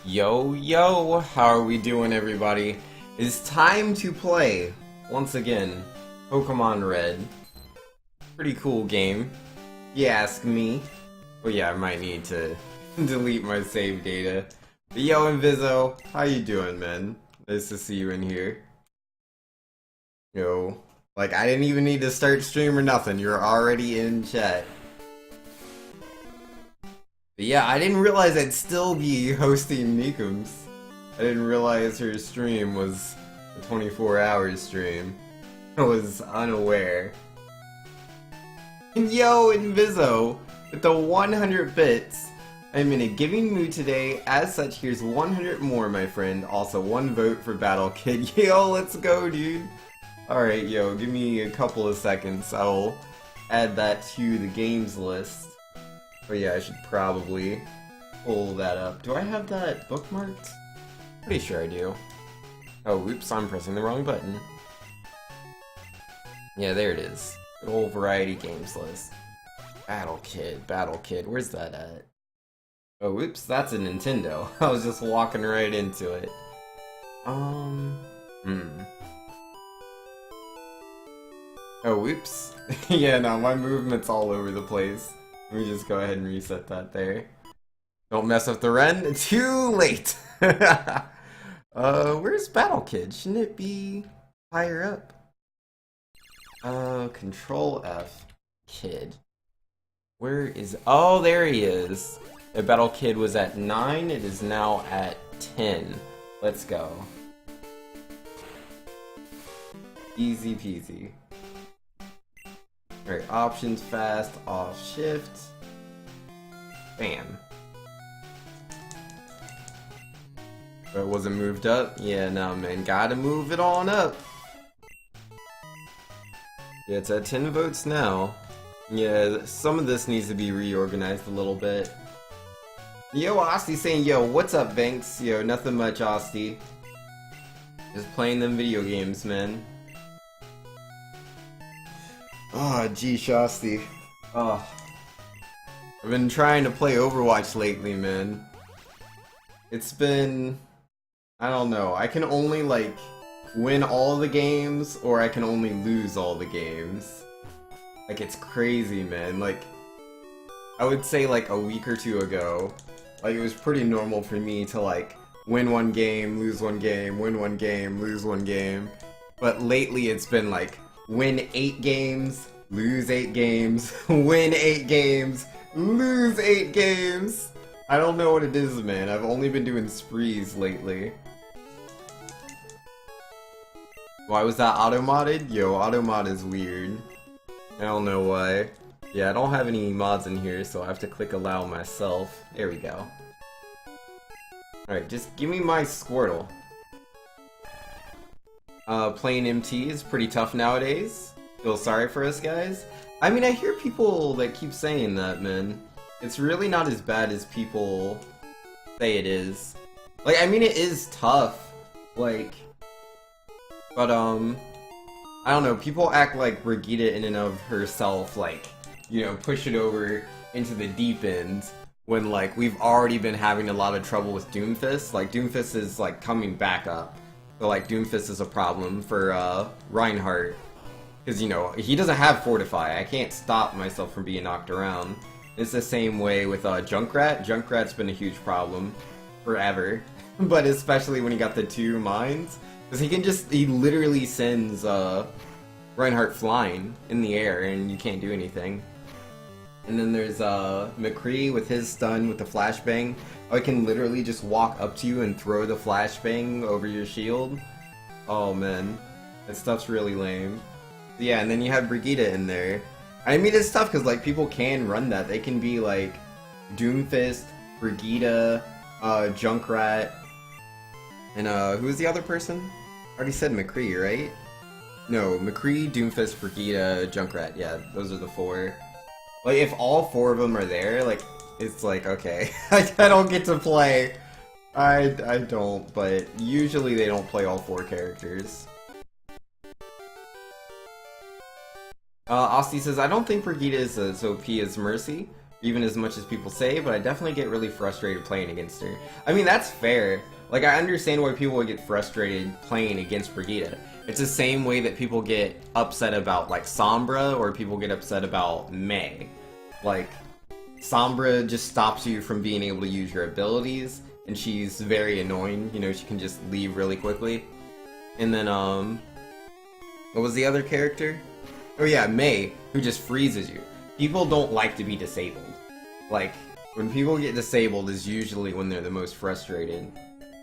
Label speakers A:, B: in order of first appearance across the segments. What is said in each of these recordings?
A: Yo, yo, how are we doing, everybody? It's time to play, once again, Pokemon Red. Pretty cool game, you ask me. Oh yeah, I might need to delete my save data. But yo, Inviso, how you doing, man? Nice to see you in here. Yo, like, I didn't even need to start stream or nothing, you're already in chat. But yeah, I didn't realize I'd still be hosting Nikums. I didn't realize her stream was a 24-hour stream. I was unaware. And yo, Inviso, with the 100 bits. I'm in a giving mood today. As such, here's 100 more, my friend. Also, 1 vote for Battle Kid. Yo, let's go, dude. Alright, yo, give me a couple of seconds. I'll add that to the games list. But yeah, I should probably pull that up. Do I have that bookmarked? Pretty sure I do. Oh, oops, I'm pressing the wrong button. Yeah, there it is. The whole variety games list. Battle Kid, where's that at? Oh, oops, that's a Nintendo. I was just walking right into it. Oh, whoops. Yeah, no, my movement's all over the place. Let me just go ahead and reset that there. Don't mess up the Ren. Too late! Where's Battle Kid? Shouldn't it be higher up? Control F. Kid. Where is... Oh, there he is! The Battle Kid was at 9, it is now at 10. Let's go. Easy peasy. Alright, options, fast, off, shift. Bam. But it wasn't moved up? Yeah, no, man, gotta move it on up. Yeah, it's at 10 votes now. Yeah, some of this needs to be reorganized a little bit. Yo, Osty saying, yo, what's up, Banks? Yo, nothing much, Osty. Just playing them video games, man. Oh, gee, Shasti. Oh. I've been trying to play Overwatch lately, man. It's been... I don't know. I can only, like, win all the games, or I can only lose all the games. Like, it's crazy, man. Like, I would say, like, a week or two ago, like, it was pretty normal for me to, like, win one game, lose one game, win one game, lose one game. But lately it's been, like, win 8 games, lose 8 games, win 8 games, lose 8 games. I don't know what it is, man. I've only been doing sprees lately. Why was that auto-modded? Yo, auto-mod is weird. I don't know why. Yeah, I don't have any mods in here, so I have to click allow myself. There we go. Alright, just give me my Squirtle. Playing MT is pretty tough nowadays. Feel sorry for us guys. I mean, I hear people that keep saying that, man. It's really not as bad as people say it is. Like, I mean, it is tough. Like, but, I don't know, people act like Brigitte in and of herself, like, you know, push it over into the deep end when, like, we've already been having a lot of trouble with Doomfist. Like, Doomfist is, like, coming back up. So, like, Doomfist is a problem for, Reinhardt. Because, you know, he doesn't have Fortify. I can't stop myself from being knocked around. It's the same way with, Junkrat. Junkrat's been a huge problem. Forever. But especially when he got the 2 mines. Because he literally sends, Reinhardt flying in the air, and you can't do anything. And then there's, McCree with his stun with the flashbang. I can literally just walk up to you and throw the flashbang over your shield. Oh man, that stuff's really lame. Yeah, and then you have Brigitte in there. I mean, it's tough because, like, people can run that. They can be, like, Doomfist, Brigitte, Junkrat, and, who's the other person? I already said McCree, right? No, McCree, Doomfist, Brigitte, Junkrat. Yeah, those are the 4. Like, if all 4 of them are there, like, it's like, okay, I don't get to play. I don't, but usually they don't play all 4 characters. Osty says, I don't think Brigitte is as OP as Mercy. even as much as people say, but I definitely get really frustrated playing against her. I mean, that's fair. Like, I understand why people would get frustrated playing against Brigitte. It's the same way that people get upset about, like, Sombra, or people get upset about Mei. Like, Sombra just stops you from being able to use your abilities, and she's very annoying. You know, she can just leave really quickly. And then, what was the other character? Oh yeah, Mei, who just freezes you. People don't like to be disabled. Like, when people get disabled is usually when they're the most frustrated.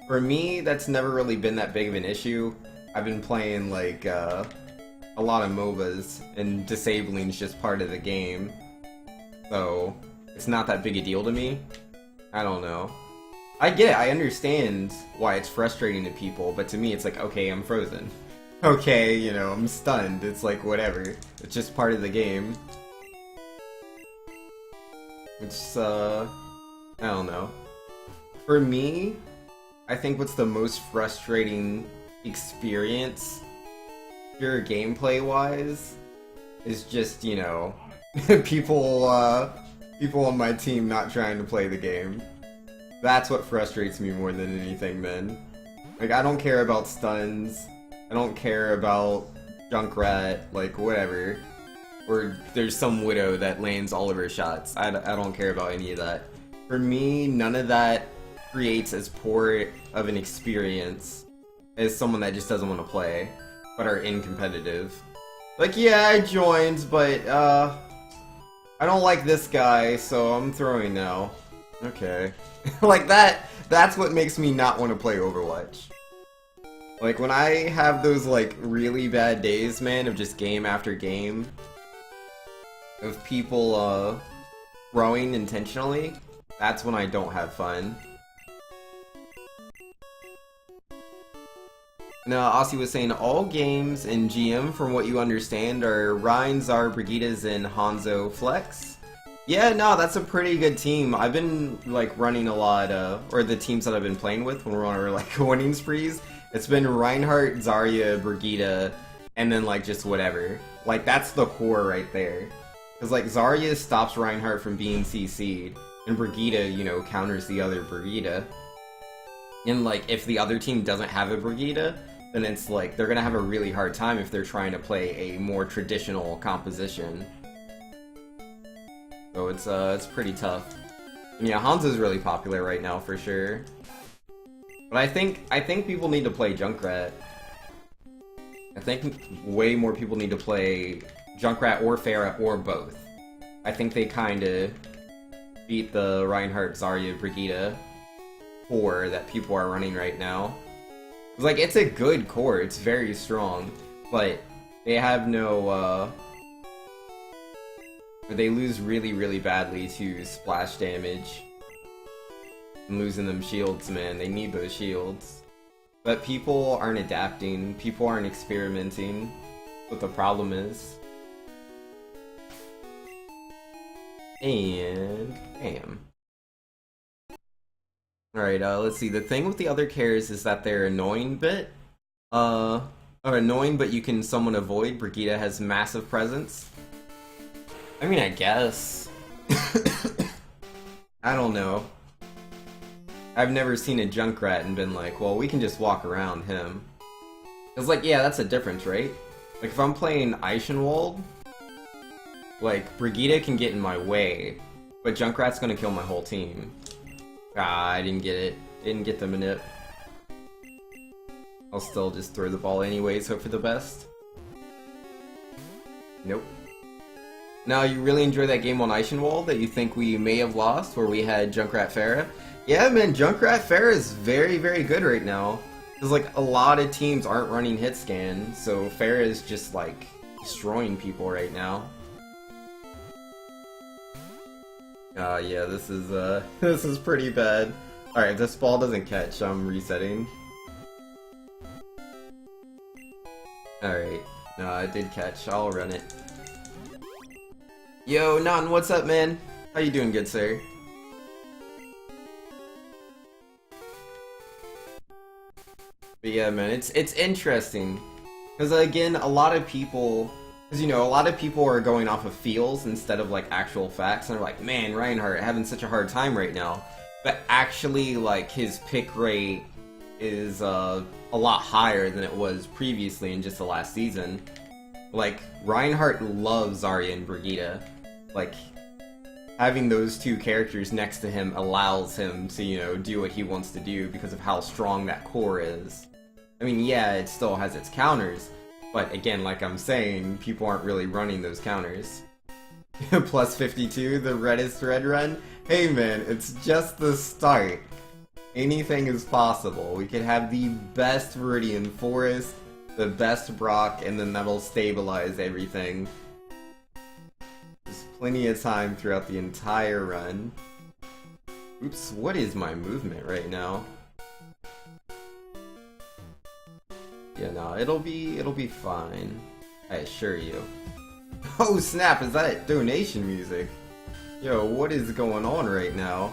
A: For me, that's never really been that big of an issue. I've been playing, like, a lot of MOBAs, and disabling is just part of the game. So, it's not that big a deal to me. I don't know. I get it, I understand why it's frustrating to people, but to me it's like, okay, I'm frozen. Okay, you know, I'm stunned. It's like, whatever. It's just part of the game. It's, I don't know. For me, I think what's the most frustrating experience, pure gameplay-wise, is just, you know, people on my team not trying to play the game. That's what frustrates me more than anything, man. Like, I don't care about stuns, I don't care about Junkrat, like, whatever. Or there's some Widow that lands all of her shots. I don't care about any of that. For me, none of that creates as poor of an experience as someone that just doesn't want to play, but are incompetitive. Like, yeah, I joined, but, I don't like this guy, so I'm throwing now. Okay. Like, that's what makes me not want to play Overwatch. Like, when I have those, like, really bad days, man, of just game after game, of people, throwing intentionally, that's when I don't have fun. Now, Aussie was saying, all games in GM, from what you understand, are Rein, Zar, Brigittas, and Hanzo Flex. Yeah, no, that's a pretty good team. I've been, like, running a lot, or the teams that I've been playing with when we're on our, like, winning sprees. It's been Reinhardt, Zarya, Brigitte, and then, like, just whatever. Like, that's the core right there. Because, like, Zarya stops Reinhardt from being CC'd, and Brigitte, you know, counters the other Brigitte. And, like, if the other team doesn't have a Brigitte, then it's like, they're gonna have a really hard time if they're trying to play a more traditional composition. So it's pretty tough. And yeah, Hanzo's really popular right now for sure. But I think people need to play Junkrat. I think way more people need to play Junkrat or Pharah or both. I think they kinda beat the Reinhardt, Zarya, Brigitte core that people are running right now. Like, it's a good core, it's very strong, but they have no, they lose really, really badly to splash damage. And losing them shields, man, they need those shields. But people aren't adapting, people aren't experimenting, what the problem is. And, bam. Alright, let's see. The thing with the other characters is that they're annoying bit. Or annoying, but you can somewhat avoid. Brigitte has massive presence. I mean, I guess. I don't know. I've never seen a Junkrat and been like, well, we can just walk around him. It's like, yeah, that's a difference, right? Like, if I'm playing Eichenwald, like, Brigitte can get in my way, but Junkrat's gonna kill my whole team. Ah, I didn't get it. Didn't get the manip. I'll still just throw the ball anyways, hope for the best. Nope. Now, you really enjoy that game on Eichenwald that you think we may have lost, where we had Junkrat Pharah? Yeah, man, Junkrat Pharah is very, very good right now. Because, like, a lot of teams aren't running hit scan, so Pharah is just, like, destroying people right now. Yeah, this is pretty bad. Alright, if this ball doesn't catch, I'm resetting. Alright. No, it did catch. I'll run it. Yo, Nan, what's up, man? How you doing, good sir? But yeah, man, it's interesting. Because, again, a lot of people Because, you know, a lot of people are going off of feels instead of, like, actual facts, and they're like, man, Reinhardt having such a hard time right now. But actually, like, his pick rate is a lot higher than it was previously in just the last season. Like, Reinhardt loves Zarya and Brigitte. Like, having those two characters next to him allows him to, you know, do what he wants to do because of how strong that core is. I mean, yeah, it still has its counters, but again, like I'm saying, people aren't really running those counters. Plus 52, the reddest red run? Hey man, it's just the start. Anything is possible. We could have the best Viridian Forest, the best Brock, and then that'll stabilize everything. There's plenty of time throughout the entire run. Oops, what is my movement right now? Yeah, no, it'll be fine. I assure you. Oh snap, is that donation music? Yo, what is going on right now?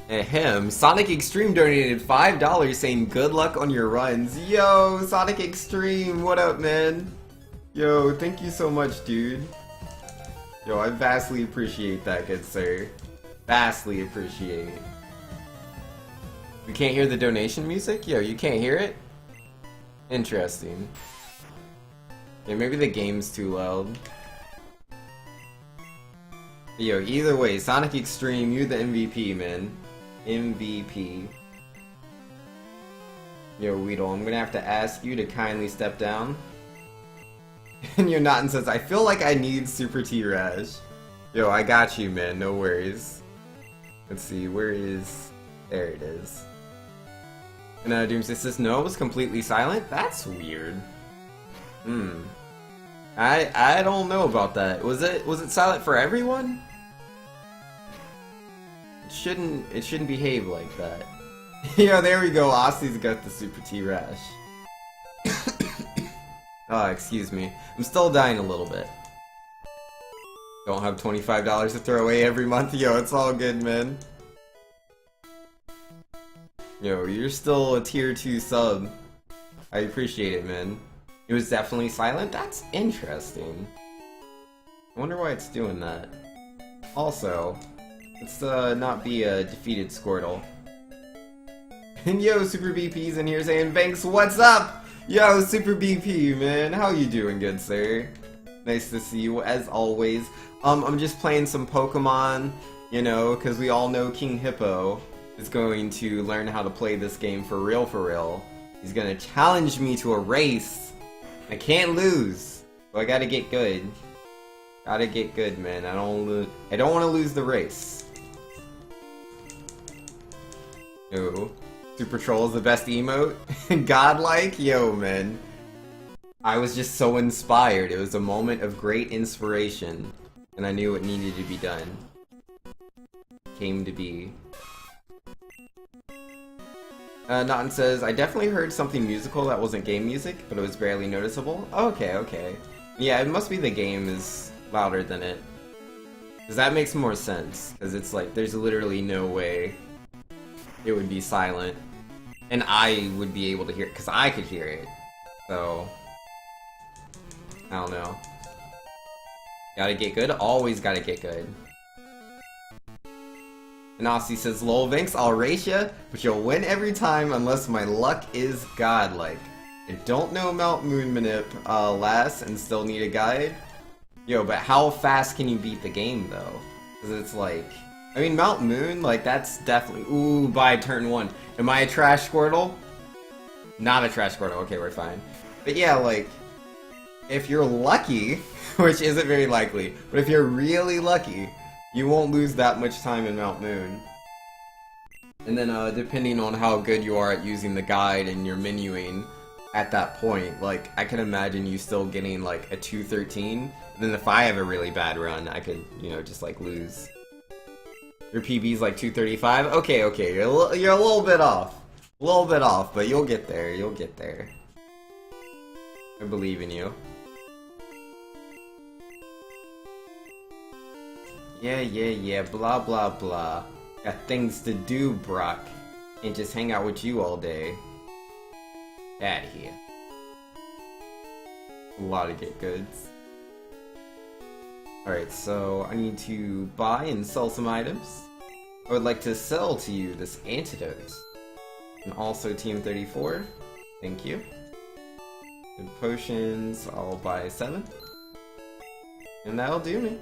A: Ahem, Sonic Extreme donated $5 saying good luck on your runs. Yo, Sonic Extreme, what up, man? Yo, thank you so much, dude. Yo, I vastly appreciate that, good sir. Vastly appreciate. You can't hear the donation music? Yo, you can't hear it? Interesting. Yeah, maybe the game's too loud. Yo, either way, Sonic Extreme, you're the MVP, man. MVP. Yo, Weedle, I'm gonna have to ask you to kindly step down. And you're not and says, I feel like I need Super T-Rash. Yo, I got you, man, no worries. Let's see, where is... There it is. And Doomsday says, no, it was completely silent? That's weird. I don't know about that. Was it silent for everyone? It shouldn't behave like that. Yeah, there we go. Ossie's got the Super T-Rash. Oh, excuse me. I'm still dying a little bit. Don't have $25 to throw away every month. Yo, it's all good, man. Yo, you're still a tier 2 sub. I appreciate it, man. It was definitely silent? That's interesting. I wonder why it's doing that. Also, let's not be a defeated Squirtle. And yo, Super BP's in here saying, Banks, what's up? Yo, Super BP, man. How you doing, good sir? Nice to see you, as always. I'm just playing some Pokemon, you know, because we all know King Hippo is going to learn how to play this game for real, for real. He's gonna challenge me to a race. I can't lose, so I gotta get good. Gotta get good, man. I don't want to lose the race. Yo, Super Troll is the best emote. Godlike, yo, man. I was just so inspired. It was a moment of great inspiration, and I knew it needed to be done. Came to be. Naughton says, I definitely heard something musical that wasn't game music, but it was barely noticeable. Okay, okay. Yeah, it must be the game is louder than it. Because that makes more sense. Because it's like, there's literally no way it would be silent. And I would be able to hear it, because I could hear it. So, I don't know. Gotta get good? Always gotta get good. And Aussie says, lol, Vinx, I'll race ya, but you'll win every time unless my luck is godlike. I don't know Mount Moon Manip last and still need a guide. Yo, but how fast can you beat the game, though? Because it's like... I mean, Mount Moon, like, that's definitely... Ooh, by turn 1. Am I a trash Squirtle? Not a trash Squirtle. Okay, we're fine. But yeah, like... If you're lucky, which isn't very likely, but if you're really lucky... You won't lose that much time in Mount Moon. And then, depending on how good you are at using the guide and your menuing at that point, like, I can imagine you still getting, like, a 213. And then if I have a really bad run, I could, you know, just, like, lose. Your PB's, like, 235? Okay, okay, you're a little bit off. A little bit off, but you'll get there, you'll get there. I believe in you. Yeah, blah blah blah. Got things to do, Brock. Can't just hang out with you all day. Get out of here. A lot of get goods. Alright, so I need to buy and sell some items. I would like to sell to you this antidote. And also Team 34. Thank you. And potions, I'll buy 7. And that'll do me.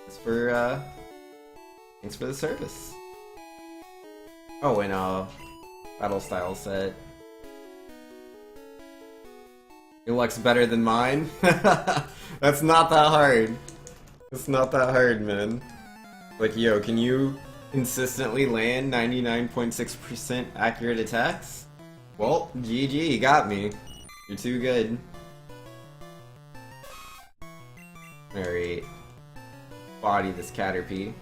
A: Thanks for the service. Oh, and battle style set. Your luck's better than mine? That's not that hard. It's not that hard, man. Like, yo, can you consistently land 99.6% accurate attacks? Well, GG, you got me. You're too good. Alright. Body this Caterpie.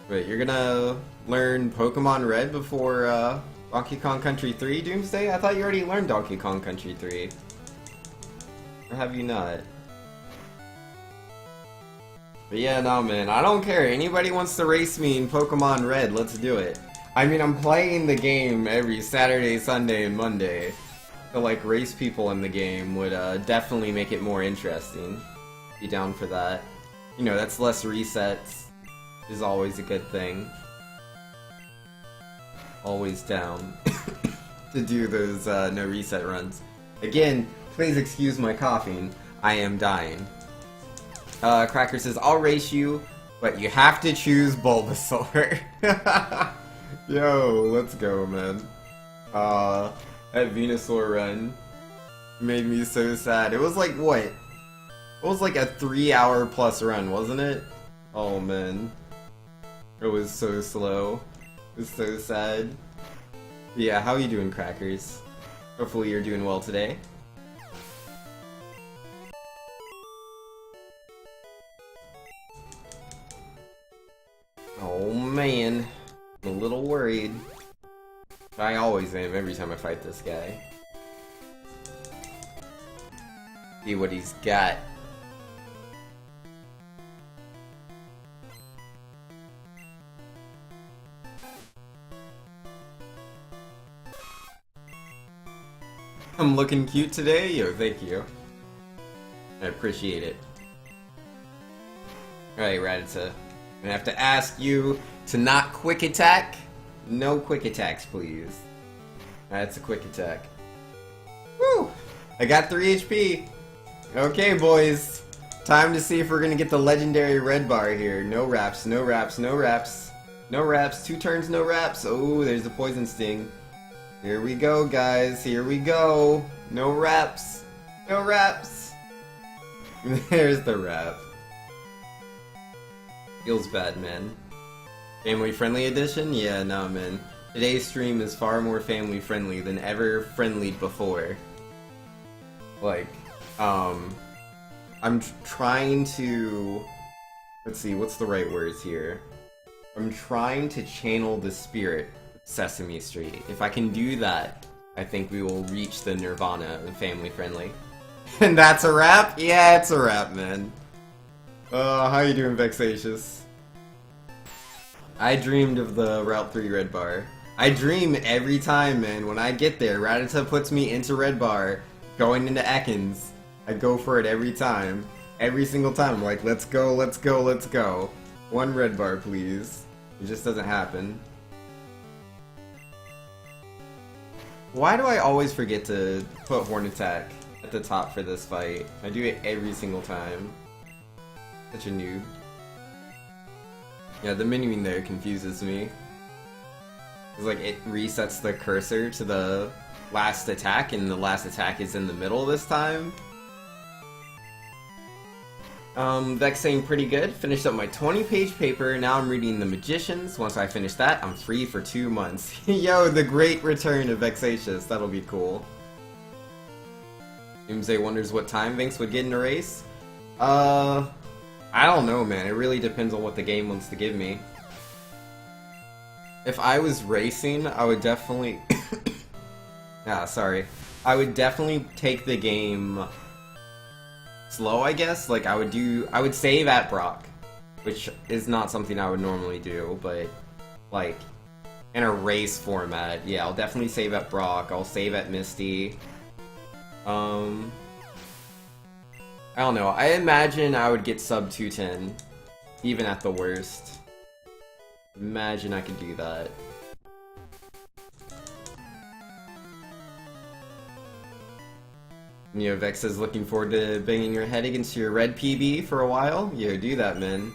A: Wait, you're gonna learn Pokemon Red before Donkey Kong Country 3 Doomsday? I thought you already learned Donkey Kong Country 3. Or have you not? But yeah, no man, I don't care. Anybody wants to race me in Pokemon Red, let's do it. I mean, I'm playing the game every Saturday, Sunday, and Monday. So like, race people in the game would definitely make it more interesting. Be down for that. You know, that's less resets. Is always a good thing. Always down to do those no reset runs. Again, please excuse my coughing. I am dying. Cracker says, I'll race you, but you have to choose Bulbasaur. Yo, let's go, man. That Venusaur run made me so sad. It was like, what? It was like a 3-hour plus run, wasn't it? Oh, man. It was so slow. It was so sad. Yeah, how are you doing, Crackers? Hopefully you're doing well today. Oh man, I'm a little worried. I always am every time I fight this guy. See what he's got. I'm looking cute today? Yo, thank you. I appreciate it. Alright, Rattata. I'm gonna have to ask you to not quick attack. No quick attacks, please. That's a quick attack. Woo! I got 3 HP. Okay, boys. Time to see if we're gonna get the legendary red bar here. No wraps, no wraps, no wraps. No wraps. 2 turns, no wraps. Oh, there's the poison sting. Here we go, guys. Here we go. No wraps. No wraps. There's the wrap. Feels bad, man. Family-friendly edition? Yeah, nah, man. Today's stream is far more family-friendly than ever friendlied before. Like, I'm trying to... Let's see, what's the right words here? I'm trying to channel the spirit of Sesame Street. If I can do that, I think we will reach the nirvana of family-friendly. And that's a wrap? Yeah, it's a wrap, man. How you doing, Vexatious? I dreamed of the Route 3 red bar. I dream every time, man. When I get there, Rattata puts me into red bar, going into Ekans. I go for it every time. Every single time. I'm like, let's go, let's go, let's go. 1 red bar, please. It just doesn't happen. Why do I always forget to put Horn Attack at the top for this fight? I do it every single time. Such a noob. Yeah, the menuing there confuses me. It's like it resets the cursor to the last attack, and the last attack is in the middle this time. Vex saying pretty good. Finished up my 20-page paper, now I'm reading The Magicians. Once I finish that, I'm free for 2 months. Yo, the great return of Vexatious. That'll be cool. Doomsday wonders what time Vinx would get in a race. I don't know, man. It really depends on what the game wants to give me. If I was racing, I would definitely... sorry. I would definitely take the game slow, I guess. Like, I would save at Brock, which is not something I would normally do, but, like, in a race format. Yeah, I'll definitely save at Brock. I'll save at Misty. I don't know. I imagine I would get sub 210, even at the worst. Imagine I could do that. You know, Vex is looking forward to banging your head against your red PB for a while. Yo, do that, man.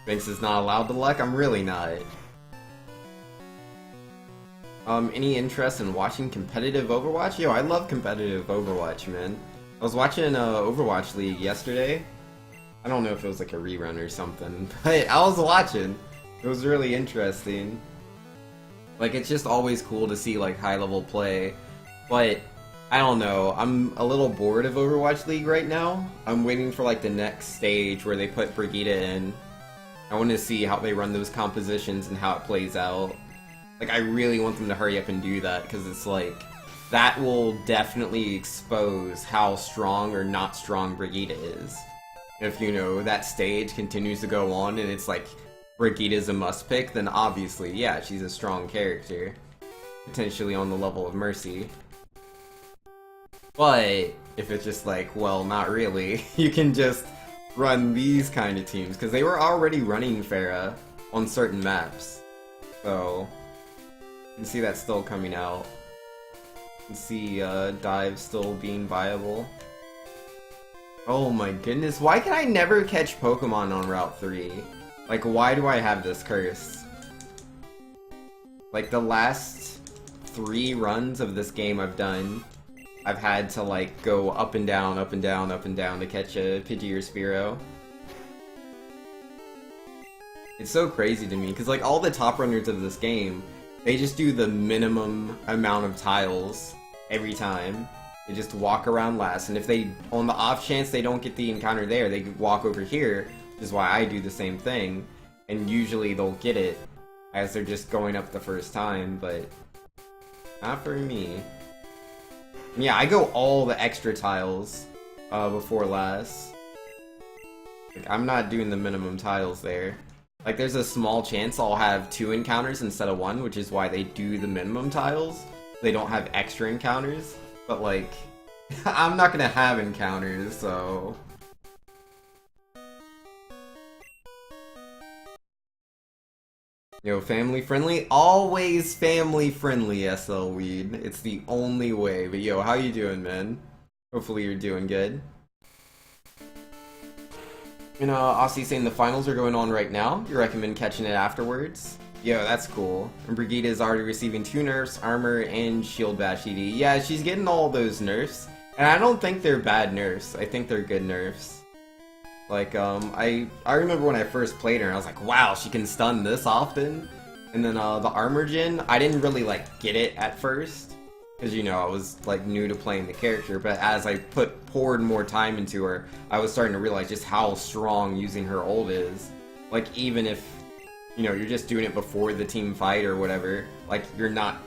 A: Vex is not allowed to luck? I'm really not. Any interest in watching competitive Overwatch? Yo, I love competitive Overwatch, man. I was watching Overwatch League yesterday. I don't know if it was like a rerun or something, but I was watching. It was really interesting. Like, it's just always cool to see, like, high-level play. But, I don't know, I'm a little bored of Overwatch League right now. I'm waiting for, like, the next stage where they put Brigitte in. I want to see how they run those compositions and how it plays out. Like, I really want them to hurry up and do that, because it's like, that will definitely expose how strong or not strong Brigitte is. If, you know, that stage continues to go on and it's like, Brigitte is a must pick, then obviously, yeah, she's a strong character. Potentially on the level of Mercy. But, if it's just like, well, not really, you can just run these kind of teams, because they were already running Pharah on certain maps. So, you can see that still coming out. You can see Dive still being viable. Oh my goodness, why can I never catch Pokemon on Route 3? Like, why do I have this curse? Like, the last 3 runs of this game I've done, I've had to, like, go up and down, up and down, up and down to catch a Pidgey or Spearow. It's so crazy to me, because, like, all the top runners of this game, they just do the minimum amount of tiles every time. They just walk around last, and if they, on the off chance they don't get the encounter there, they walk over here, which is why I do the same thing, and usually they'll get it as they're just going up the first time, but not for me. Yeah, I go all the extra tiles before last. Like, I'm not doing the minimum tiles there. Like, there's a small chance I'll have 2 encounters instead of 1, which is why they do the minimum tiles. They don't have extra encounters. But, like, I'm not gonna have encounters, so... Yo, family friendly? Always family friendly, SL Weed. It's the only way. But yo, how you doing, man? Hopefully you're doing good. You know, Aussie saying the finals are going on right now. You recommend catching it afterwards? Yo, that's cool. And Brigitte is already receiving 2 nerfs, armor, and shield bash ED. Yeah, she's getting all those nerfs. And I don't think they're bad nerfs. I think they're good nerfs. Like, I remember when I first played her, and I was like, wow, she can stun this often? And then, the armor gen, I didn't really, like, get it at first. Because, you know, I was, like, new to playing the character. But as I poured more time into her, I was starting to realize just how strong using her ult is. Like, even if, you know, you're just doing it before the team fight or whatever, like, you're not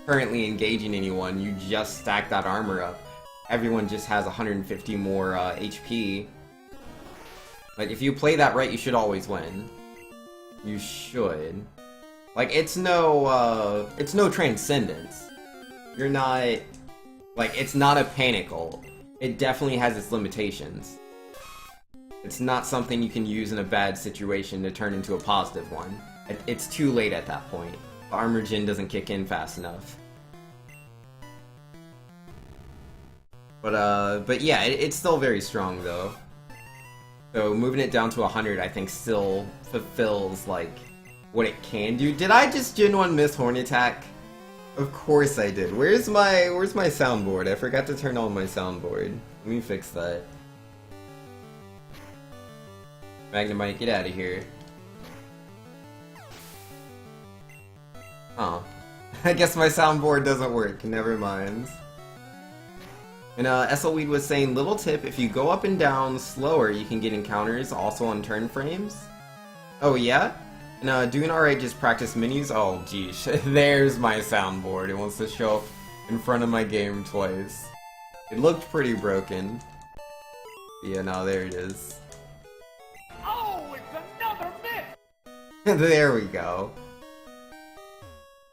A: currently engaging anyone, you just stack that armor up. Everyone just has 150 more HP. Like, if you play that right, you should always win. You should. Like, it's no transcendence. You're not, like, it's not a panic ult. It definitely has its limitations. It's not something you can use in a bad situation to turn into a positive one. It's too late at that point. The armor gen doesn't kick in fast enough. But yeah, it's still very strong though. So moving it down to 100, I think still fulfills, like, what it can do. Did I just Gen 1 miss Horn Attack? Of course I did. Where's my soundboard? I forgot to turn on my soundboard. Let me fix that. Magnemite, get out of here. Huh. I guess my soundboard doesn't work. Never mind. And SL Weed was saying, little tip, if you go up and down slower, you can get encounters also on turn frames. Oh yeah? And doing alright, just practice menus. Oh geez, there's my soundboard. It wants to show up in front of my game twice. It looked pretty broken. Yeah, no, there it is.
B: Oh, it's another miss!
A: There we go.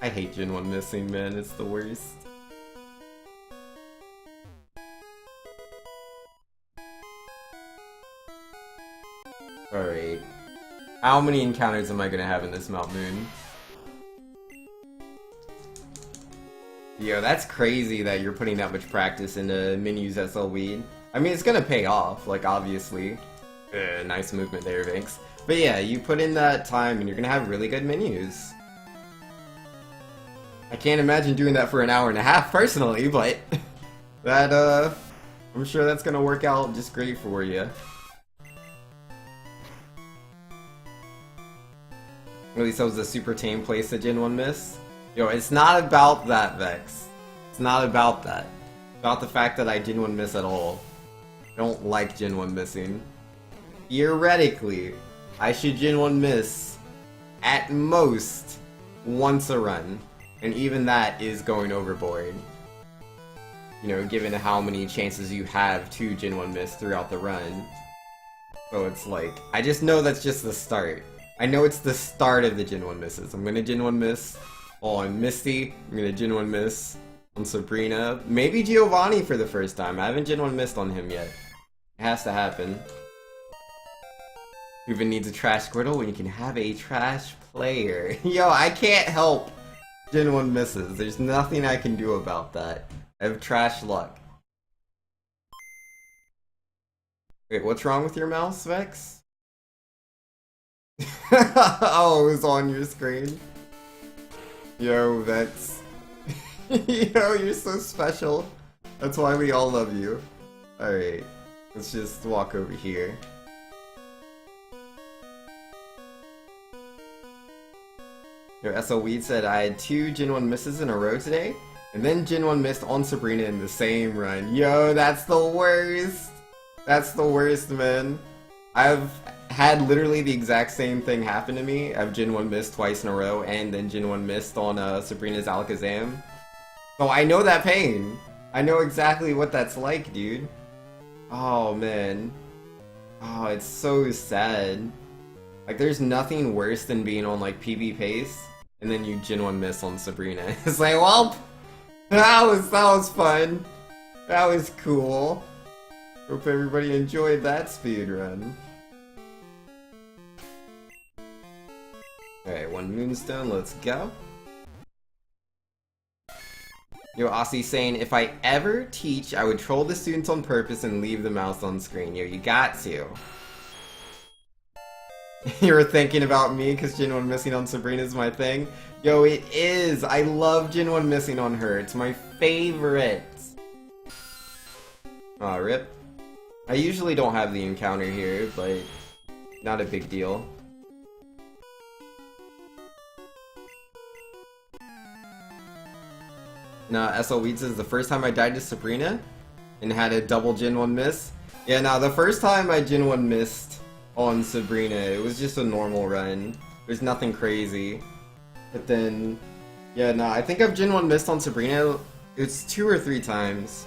A: I hate Gen 1 missing, man. It's the worst. Alright. How many encounters am I gonna have in this Mount Moon? Yo, that's crazy that you're putting that much practice into menus SL Weed. I mean, it's gonna pay off, like, obviously. Nice movement there, Vinx. But yeah, you put in that time and you're gonna have really good menus. I can't imagine doing that for an hour and a half, personally, but... that, I'm sure that's gonna work out just great for you. At least that was a super tame place that Gen 1 missed. Yo, it's not about that, Vex. It's not about that. It's about the fact that I Gen 1 miss at all. I don't like Gen 1 missing. Theoretically, I should Gen 1 miss at most once a run. And even that is going overboard. You know, given how many chances you have to Gen 1 miss throughout the run. So it's like, I just know that's just the start. I know it's the start of the Gen 1 misses. I'm gonna Gen 1 miss on Misty. I'm gonna Gen 1 miss on Sabrina. Maybe Giovanni for the first time. I haven't Gen 1 missed on him yet. It has to happen. Who even needs a trash Squirtle when you can have a trash player? Yo, I can't help Gen 1 misses. There's nothing I can do about that. I have trash luck. Wait, what's wrong with your mouse, Vex? Oh, it was on your screen. Yo, Vex. Yo, you're so special. That's why we all love you. Alright, let's just walk over here. Yo, SL Weed said I had 2 Gen 1 misses in a row today, and then Gen 1 missed on Sabrina in the same run. Yo, that's the worst! That's the worst, man. I've had literally the exact same thing happen to me. I've Gen 1 missed twice in a row, and then Gen 1 missed on Sabrina's Alakazam. So I know that pain. I know exactly what that's like, dude. Oh, man. Oh, it's so sad. Like, there's nothing worse than being on, like, PB pace, and then you Gen 1 miss on Sabrina. It's like, well, that was fun. That was cool. Hope everybody enjoyed that speedrun. Alright, 1 Moonstone, let's go. Yo, Aussie saying, if I ever teach, I would troll the students on purpose and leave the mouse on screen. Yo, you got to. You were thinking about me because Gen 1 missing on Sabrina is my thing? Yo, it is! I love Gen 1 missing on her. It's my favorite. Aw, rip. I usually don't have the encounter here, but not a big deal. Nah, SL Weed says the first time I died to Sabrina and had a double Gen 1 miss. Yeah, nah, the first time I Gen 1 missed on Sabrina, it was just a normal run. There's nothing crazy. But then, yeah, nah, I think I've Gen 1 missed on Sabrina. It's 2 or 3 times.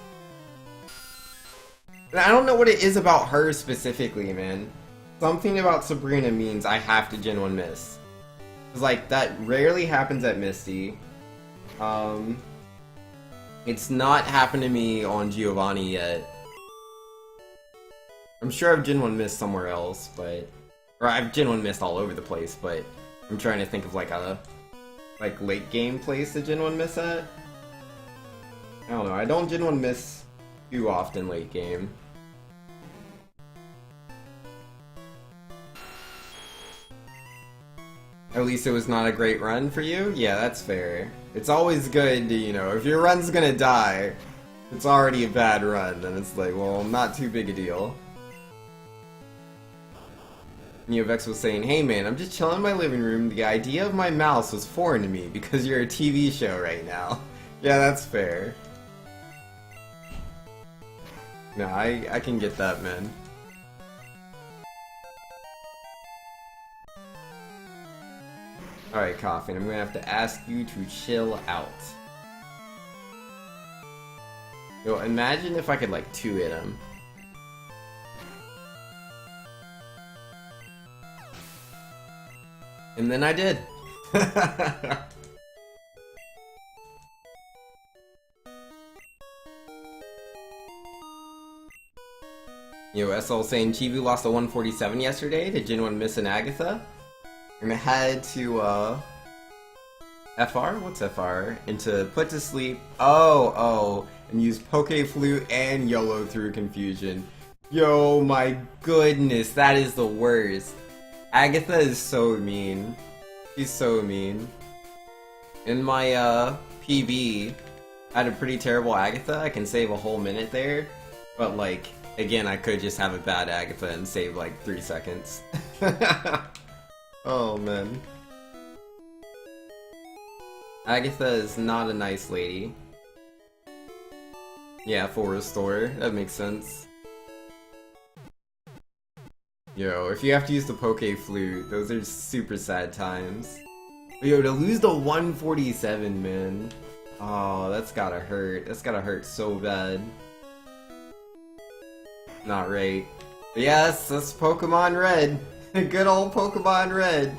A: And I don't know what it is about her specifically, man. Something about Sabrina means I have to Gen 1 miss. Cause like, that rarely happens at Misty. It's not happened to me on Giovanni yet. I'm sure I've Gen 1 missed somewhere else, but... Or I've Gen 1 missed all over the place, but... I'm trying to think of like a... like, late game place to Gen 1 miss at? I don't know, I don't Gen 1 miss too often late game. At least it was not a great run for you? Yeah, that's fair. It's always good to, you know, if your run's gonna die, it's already a bad run, then it's like, well, not too big a deal. NeoVex was saying, hey man, I'm just chilling in my living room, the idea of my mouse was foreign to me because you're a TV show right now. Yeah, that's fair. No, I can get that, man. Alright, Coffin, I'm gonna have to ask you to chill out. Yo, imagine if I could, like, 2-hit him. And then I did. Yo, SL saying Chibu lost a 147 yesterday to Gen 1 Miss and Agatha. And I had to, FR? What's FR? And to put to sleep, oh, and use Poke Flute and YOLO through confusion. Yo, my goodness, that is the worst. Agatha is so mean. She's so mean. In my, PB, I had a pretty terrible Agatha. I can save a whole minute there. But, like, again, I could just have a bad Agatha and save, like, 3 seconds. Oh, man. Agatha is not a nice lady. Yeah, full restore. That makes sense. Yo, if you have to use the Poke Flute, those are super sad times. But yo, to lose the 147, man. Oh, that's gotta hurt. That's gotta hurt so bad. Not right. But yes, that's Pokemon Red. Good old Pokemon Red.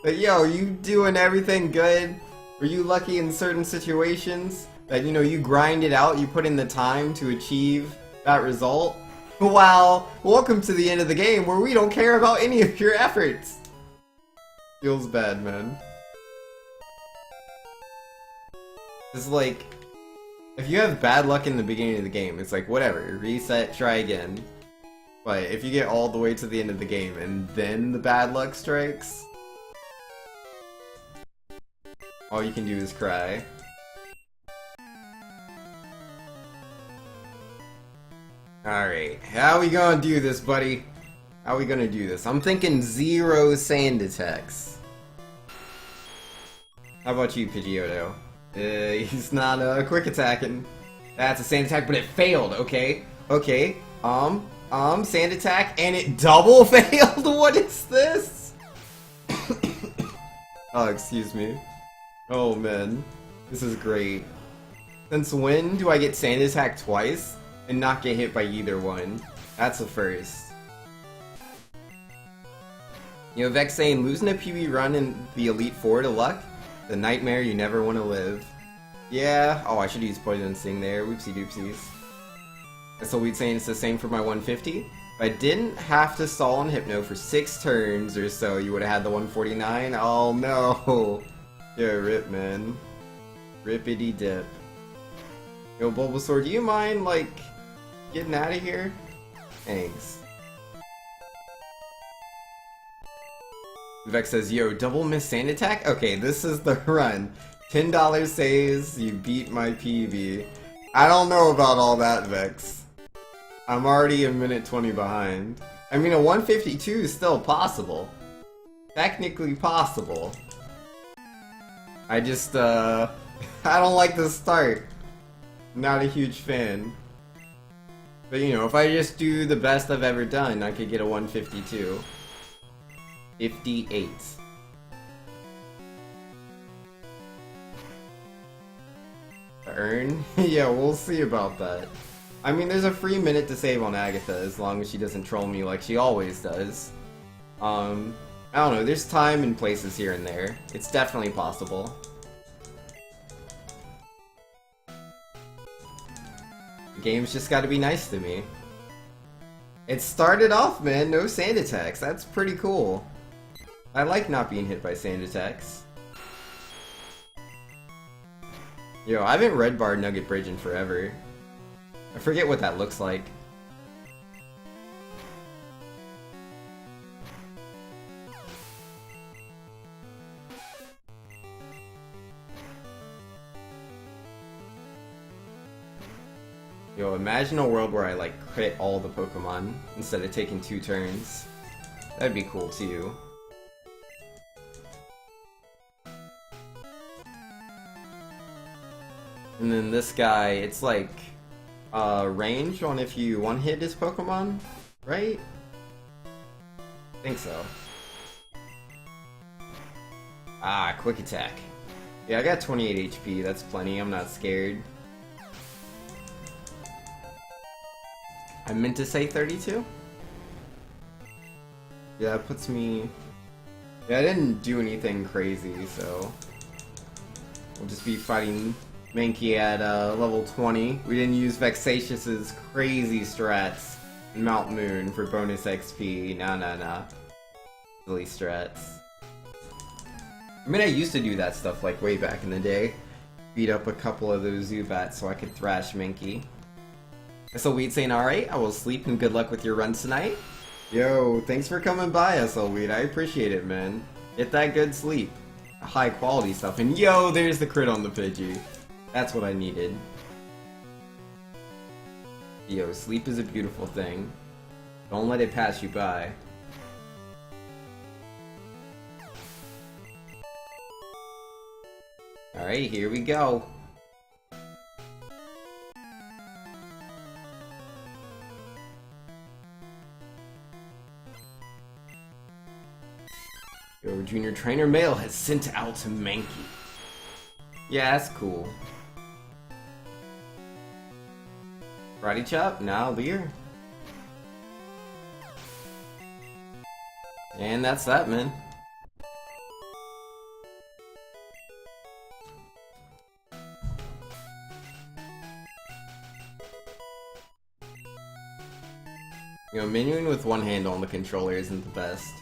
A: But yo, you doing everything good? Were you lucky in certain situations? That, you know, you grind it out, you put in the time to achieve that result? Wow, welcome to the end of the game where we don't care about any of your efforts. Feels bad, man. It's like, if you have bad luck in the beginning of the game, it's like, whatever, reset, try again. But if you get all the way to the end of the game and then the bad luck strikes, all you can do is cry. Alright, how we gonna do this, buddy? How we gonna do this? I'm thinking 0 sand attacks. How about you, Pidgeotto? He's not quick attacking. That's a sand attack, but it failed, okay? Okay, sand attack, and it double failed? What is this? Oh, excuse me. Oh man, this is great. Since when do I get sand attack twice and not get hit by either one? That's a first. You know, Vex saying losing a PB run in the Elite Four to luck, the nightmare you never want to live. Yeah. Oh, I should use Poison Sting there. Whoopsie doopsies. SLWeed saying it's the same for my 150. If I didn't have to stall on Hypno for 6 turns or so, you would have had the 149. Oh no. Yeah, rip, man. Rippity dip. Yo, Bulbasaur, do you mind, like, getting out of here? Thanks. Vex says, yo, double miss sand attack? Okay, this is the run. $10 saves, you beat my PB. I don't know about all that, Vex. I'm already a minute 20 behind. I mean, a 152 is still possible. Technically possible. I just, I don't like the start. Not a huge fan. But you know, if I just do the best I've ever done, I could get a 152. 58. Earn? Yeah, we'll see about that. I mean, there's a free minute to save on Agatha, as long as she doesn't troll me like she always does. I don't know, there's time and places here and there. It's definitely possible. The game's just gotta be nice to me. It started off, man, no sand attacks. That's pretty cool. I like not being hit by sand attacks. Yo, I haven't red barred Nugget Bridge in forever. I forget what that looks like. Yo, imagine a world where I, like, crit all the Pokemon instead of taking 2 turns. That'd be cool, too. And then this guy, it's like, range on if you one-hit his Pokemon, right? I think so. Ah, quick attack. Yeah, I got 28 HP, that's plenty, I'm not scared. I meant to say 32? Yeah, that puts me Yeah, I didn't do anything crazy, so we'll just be fighting Mankey at level 20. We didn't use Vexatious's crazy strats in Mount Moon for bonus XP. Nah. Silly strats. I mean, I used to do that stuff like way back in the day. Beat up a couple of those Zubats so I could thrash Mankey. SLWeed saying, alright, I will sleep and good luck with your runs tonight. Yo, thanks for coming by, SLWeed. I appreciate it, man. Get that good sleep. High quality stuff. And yo, there's the crit on the Pidgey. That's what I needed. Yo, sleep is a beautiful thing. Don't let it pass you by. Alright, here we go. Yo, Junior Trainer Mail has sent out to Mankey. Yeah, that's cool. Karate Chop, now Leer. And that's that, man. You know, menuing with one hand on the controller isn't the best.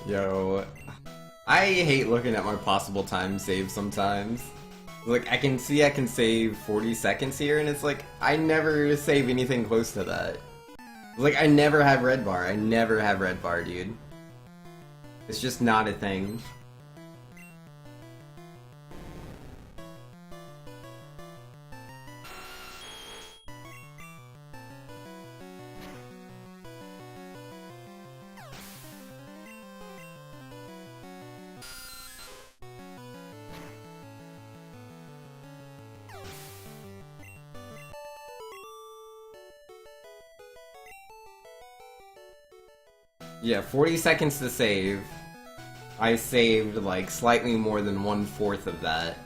A: Yo, I hate looking at my possible time save sometimes. Like, I can see I can save 40 seconds here, and it's like, I never save anything close to that. Like, I never have red bar. I never have red bar, dude. It's just not a thing. Yeah, 40 seconds to save. I saved like slightly more than 1/4 of that.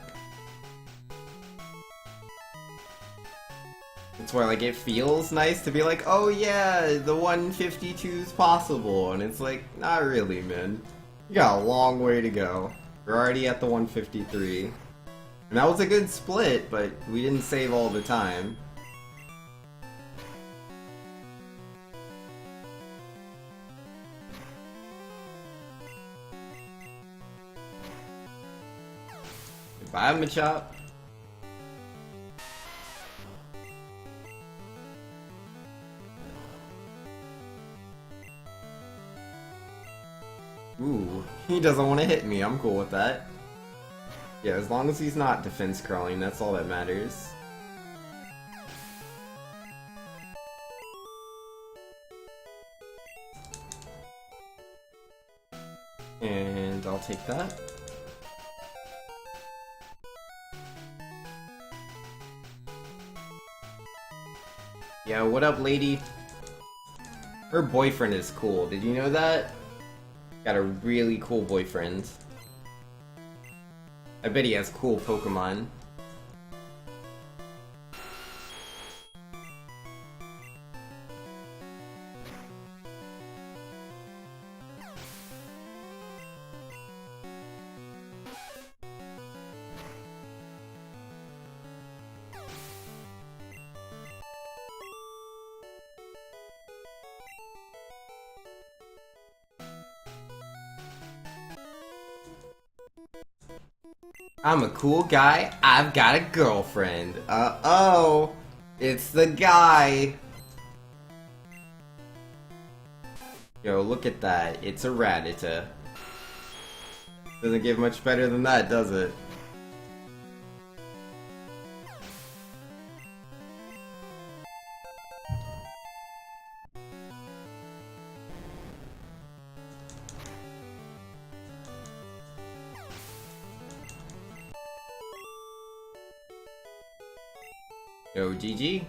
A: That's why like it feels nice to be like, oh yeah, the 152 is possible, and it's like, not really, man. You got a long way to go. We're already at the 153. And that was a good split, but we didn't save all the time. Bye, Machop. Ooh, he doesn't want to hit me. I'm cool with that. Yeah, as long as he's not defense crawling, that's all that matters. And I'll take that. Yo, what up, lady? Her boyfriend is cool. Did you know that? Got a really cool boyfriend. I bet he has cool Pokemon. I'm a cool guy, I've got a girlfriend. Uh-oh! It's the guy! Yo, look at that. It's a Rattata. Doesn't get much better than that, does it? Yo, GG.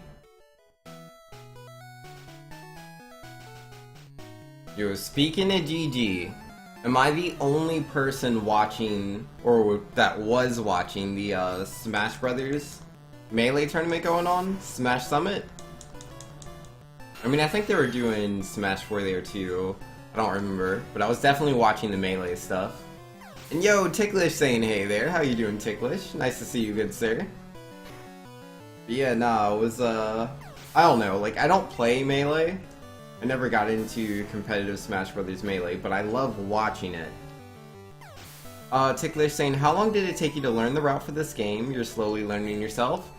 A: Yo, speaking of GG, Am I the only person watching, or that was watching, the Smash Brothers Melee tournament going on? Smash Summit? I mean, I think they were doing Smash 4 there too. I don't remember, but I was definitely watching the Melee stuff. And yo, Ticklish saying hey there. How you doing, Ticklish? Nice to see you, good sir. But yeah, nah, it was, I don't know, like, I don't play Melee. I never got into competitive Smash Brothers Melee, but I love watching it. Ticklish saying, how long did it take you to learn the route for this game? You're slowly learning yourself.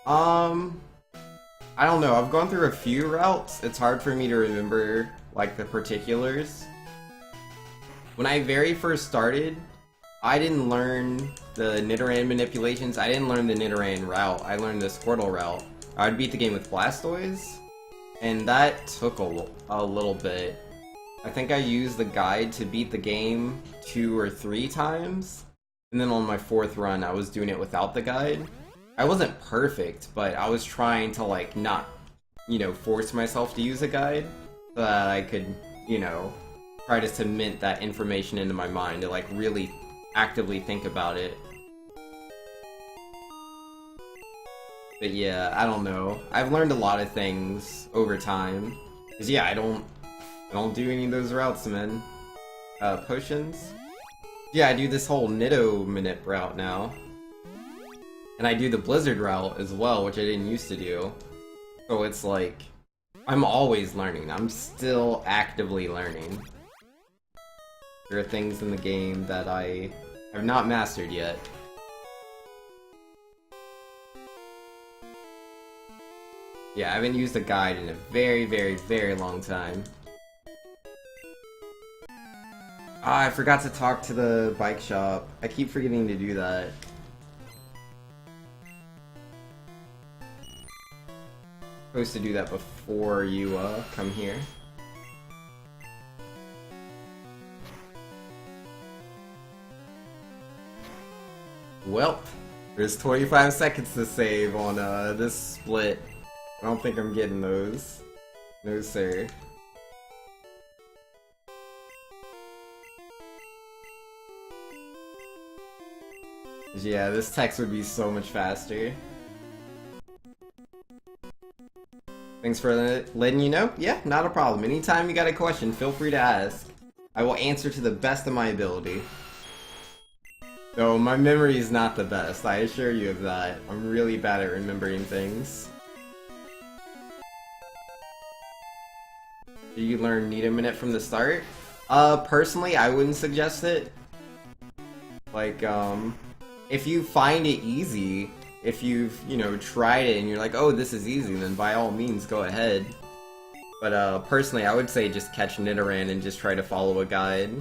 A: I don't know, I've gone through a few routes. It's hard for me to remember, like, the particulars. When I very first started, I didn't learn the Nidoran manipulations. I didn't learn the Nidoran route. I learned the Squirtle route. I'd beat the game with Blastoise, and that took a little bit. I think I used the guide to beat the game 2 or 3 times, and then on my 4th run I was doing it without the guide. I wasn't perfect, but I was trying to, like, not, you know, force myself to use a guide, so that I could, you know, try to cement that information into my mind, to, like, really actively think about it. But yeah, I don't know. I've learned a lot of things over time. Cause yeah, I don't do any of those routes, man. Potions? Yeah, I do this whole Nido Manip route now. And I do the Blizzard route as well, which I didn't used to do. So it's like, I'm always learning. I'm still actively learning. There are things in the game that I have not mastered yet. Yeah, I haven't used a guide in a very, very, very long time. Ah, I forgot to talk to the bike shop. I keep forgetting to do that. Supposed to do that before you come here. Welp, there's 25 seconds to save on this split. I don't think I'm getting those. No, sir. Yeah, this text would be so much faster. Thanks for letting you know. Yeah, not a problem. Anytime you got a question, feel free to ask. I will answer to the best of my ability. Though my memory is not the best, I assure you of that. I'm really bad at remembering things. Do you learn Nido Minute from the start? Personally, I wouldn't suggest it. Like, if you find it easy, if you've, you know, tried it and you're like, oh, this is easy, then by all means, go ahead. But, personally, I would say just catch Nidoran and just try to follow a guide.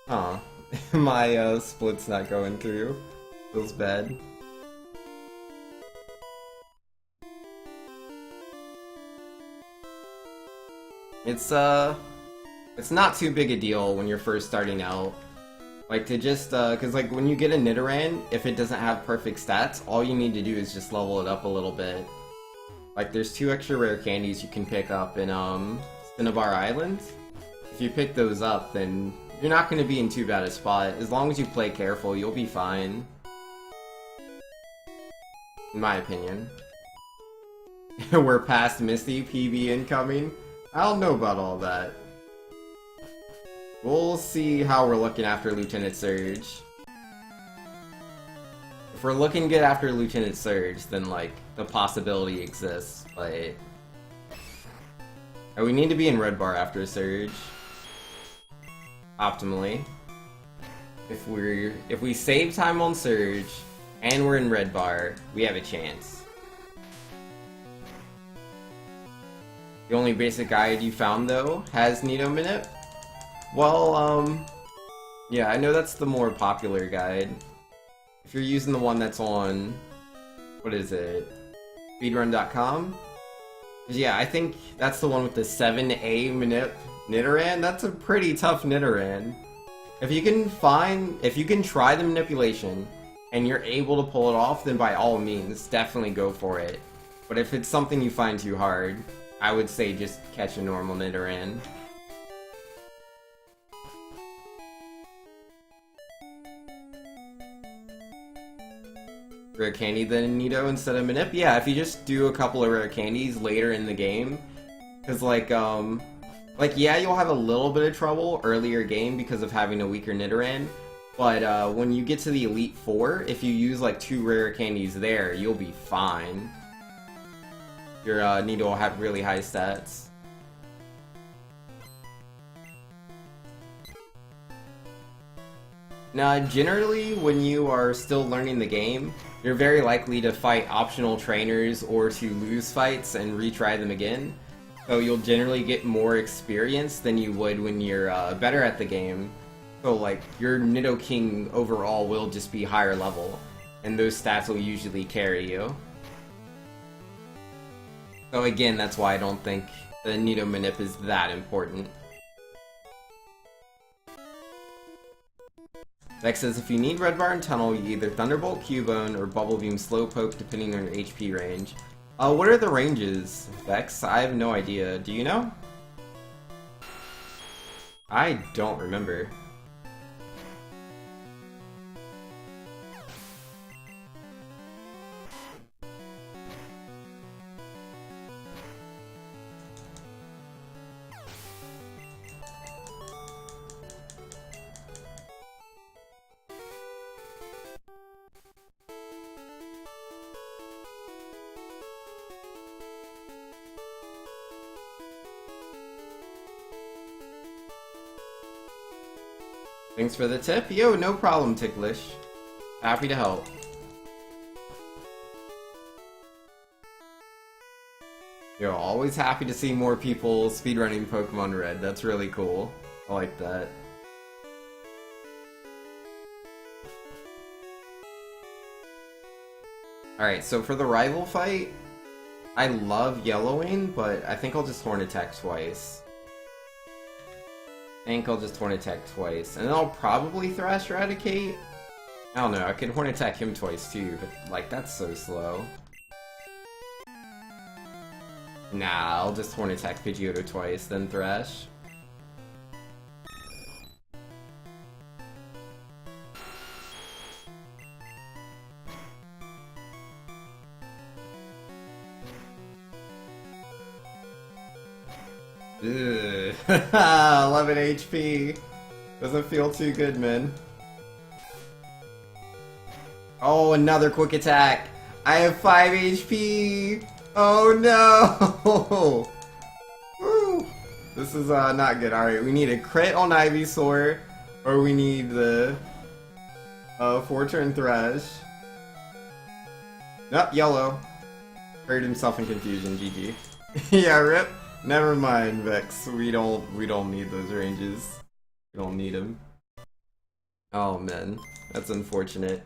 A: Huh. My, split's not going through. Feels bad. It's not too big a deal when you're first starting out. Like, to just, cause like, when you get a Nidoran, if it doesn't have perfect stats, all you need to do is just level it up a little bit. Like, there's 2 extra rare candies you can pick up in, Cinnabar Island. If you pick those up, then you're not gonna be in too bad a spot. As long as you play careful, you'll be fine. In my opinion. We're past Misty, PB incoming. I don't know about all that. We'll see how we're looking after Lieutenant Surge. If we're looking good after Lieutenant Surge, then, like, the possibility exists, but... we need to be in Red Bar after Surge. Optimally. If we save time on Surge, and we're in Red Bar, we have a chance. The only basic guide you found, though, has Nido Minute? Well, yeah, I know that's the more popular guide. If you're using the one that's on, what is it, Speedrun.com? Yeah, I think that's the one with the 7A Manip Nidoran. That's a pretty tough Nidoran. If you can try the manipulation, and you're able to pull it off, then by all means, definitely go for it. But if it's something you find too hard, I would say just catch a normal Nidoran. rare candy than Nido instead of Manip? Yeah, if you just do a couple of rare candies later in the game. Because, like, yeah, you'll have a little bit of trouble earlier game because of having a weaker Nidoran. But, when you get to the Elite Four, if you use, like, 2 rare candies there, you'll be fine. Your, Nido will have really high stats. Now, generally, when you are still learning the game, you're very likely to fight optional trainers or to lose fights and retry them again. So you'll generally get more experience than you would when you're better at the game. So, like, your Nidoking overall will just be higher level, and those stats will usually carry you. So again, that's why I don't think the Nido Manip is that important. Vex says, if you need Red Bar and Tunnel, you either Thunderbolt, Cubone, or Bubble Beam Slowpoke depending on your HP range. What are the ranges, Vex? I have no idea. Do you know? I don't remember. Thanks for the tip. Yo, no problem, Ticklish. Happy to help. Yo, always happy to see more people speedrunning Pokemon Red. That's really cool. I like that. Alright, so for the rival fight, I love yellowing, but I think I'll just Horn Attack twice. I think I'll just Horn Attack twice, and then I'll probably Thrash Eradicate. I don't know, I could Horn Attack him twice too, but like, that's so slow. Nah, I'll just Horn Attack Pidgeotto twice, then Thrash. Ugh. 11 HP. Doesn't feel too good, man. Oh, another quick attack. I have 5 HP. Oh no. Woo. This is not good. Alright, we need a crit on Ivysaur, or we need the 4-turn Thrash. Nope, yellow. Hurt himself in confusion, GG. Yeah, rip. Never mind, Vex. We don't need those ranges. We don't need them. Oh man, that's unfortunate.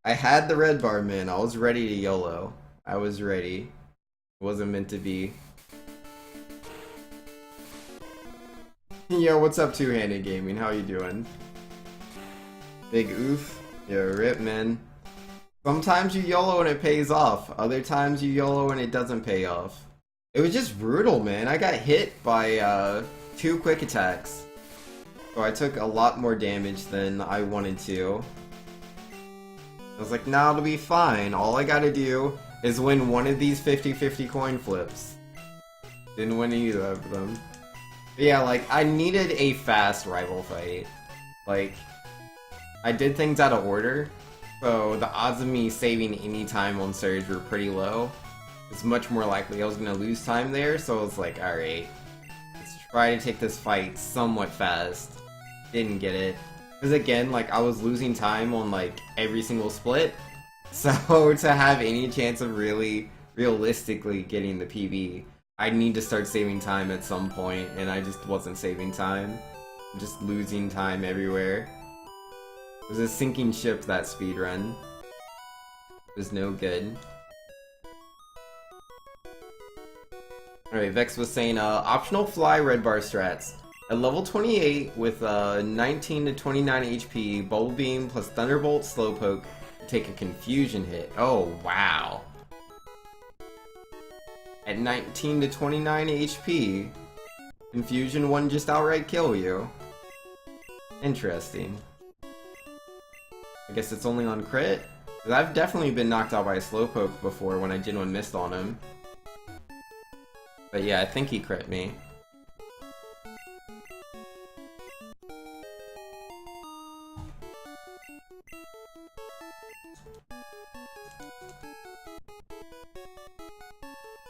A: I had the red bar, man. I was ready to YOLO. I was ready. It wasn't meant to be. Yo, what's up, Two-Handed Gaming? How you doing? Big oof. Yo, rip, man. Sometimes you YOLO and it pays off. Other times you YOLO and it doesn't pay off. It was just brutal, man. I got hit by 2 quick attacks. So I took a lot more damage than I wanted to. I was like, nah, it'll be fine. All I gotta do is win one of these 50-50 coin flips. Didn't win either of them. But yeah, like, I needed a fast rival fight. Like, I did things out of order. So the odds of me saving any time on Surge were pretty low. It's much more likely I was gonna lose time there, so I was like, alright, let's try to take this fight somewhat fast. Didn't get it. Because again, like, I was losing time on, like, every single split, so to have any chance of really, realistically getting the PB, I need to start saving time at some point, and I just wasn't saving time. I'm just losing time everywhere. It was a sinking ship, that speedrun. It was no good. Alright, Vex was saying, optional fly red bar strats. At level 28, with 19 to 29 HP, Bubble Beam plus Thunderbolt Slowpoke take a confusion hit. Oh, wow. At 19 to 29 HP, Confusion wouldn't just outright kill you. Interesting. I guess it's only on crit? 'Cause I've definitely been knocked out by a Slowpoke before when I genuine missed on him. But yeah, I think he crit me.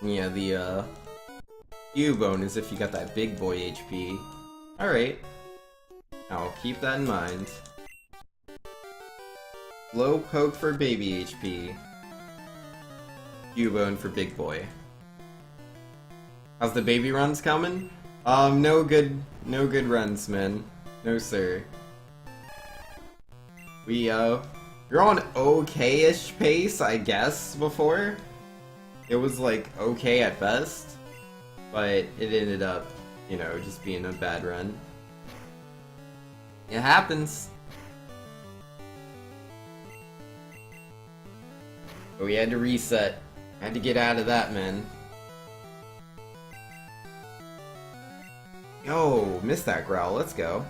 A: Yeah, the Cubone is if you got that big boy HP. Alright. I'll keep that in mind. Slowpoke for baby HP. Cubone for big boy. How's the baby runs coming? No good runs, man. No sir. You're on okay-ish pace, I guess, before. It was like okay at best, but it ended up, you know, just being a bad run. It happens. But we had to reset. Had to get out of that, man. Yo, missed that growl. Let's go.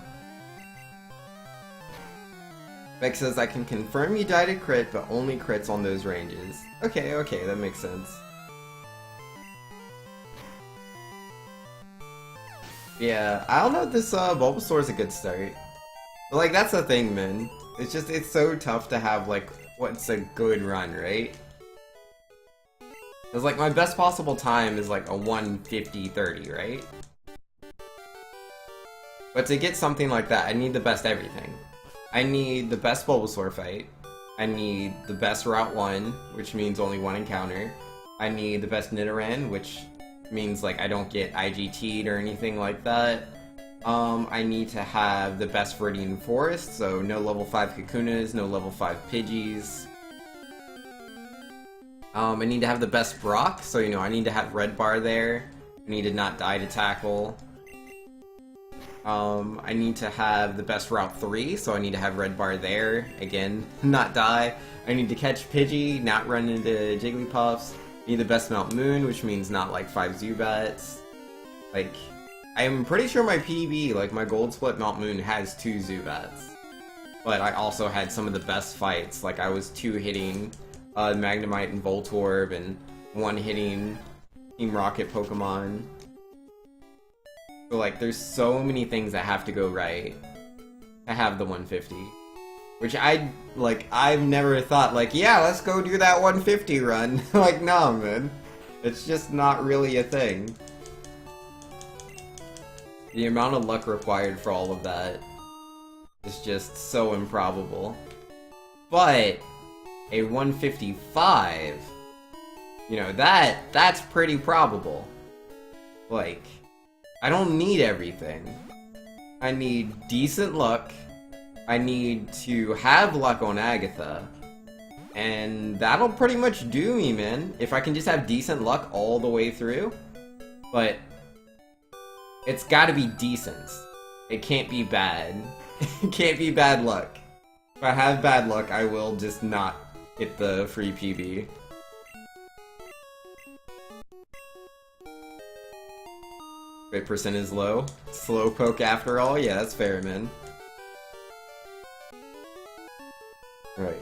A: Beck says, I can confirm you died at crit, but only crits on those ranges. Okay, that makes sense. Yeah, I don't know if this Bulbasaur is a good start. But like, that's the thing, man. It's just, it's so tough to have, like, what's a good run, right? Because, like, my best possible time is, like, a 150-30, right? But to get something like that, I need the best everything. I need the best Bulbasaur fight. I need the best Route 1, which means only one encounter. I need the best Nidoran, which means, like, I don't get IGT'd or anything like that. I need to have the best Viridian Forest, so no level 5 Kakunas, no level 5 Pidgeys. I need to have the best Brock, so, you know, I need to have Red Bar there. I need to not die to tackle. I need to have the best Route 3, so I need to have Red Bar there. Again, not die. I need to catch Pidgey, not run into Jigglypuffs. I need the best Mount Moon, which means not like 5 Zubats. Like, I'm pretty sure my PB, like my Gold Split Mount Moon, has 2 Zubats. But I also had some of the best fights, like I was 2-hitting Magnemite and Voltorb, and 1-hitting Team Rocket Pokemon. So like, there's so many things that have to go right to have the 150. Which I've never thought, like, yeah, let's go do that 150 run. Like, nah, man. It's just not really a thing. The amount of luck required for all of that is just so improbable. But a 155, you know, that's pretty probable. Like, I don't need everything. I need decent luck. I need to have luck on Agatha. And that'll pretty much do me, man. If I can just have decent luck all the way through. But it's gotta be decent. It can't be bad. It can't be bad luck. If I have bad luck, I will just not get the free PB. Crit percent is low. Slowpoke after all? Yeah, that's fair, man. Right.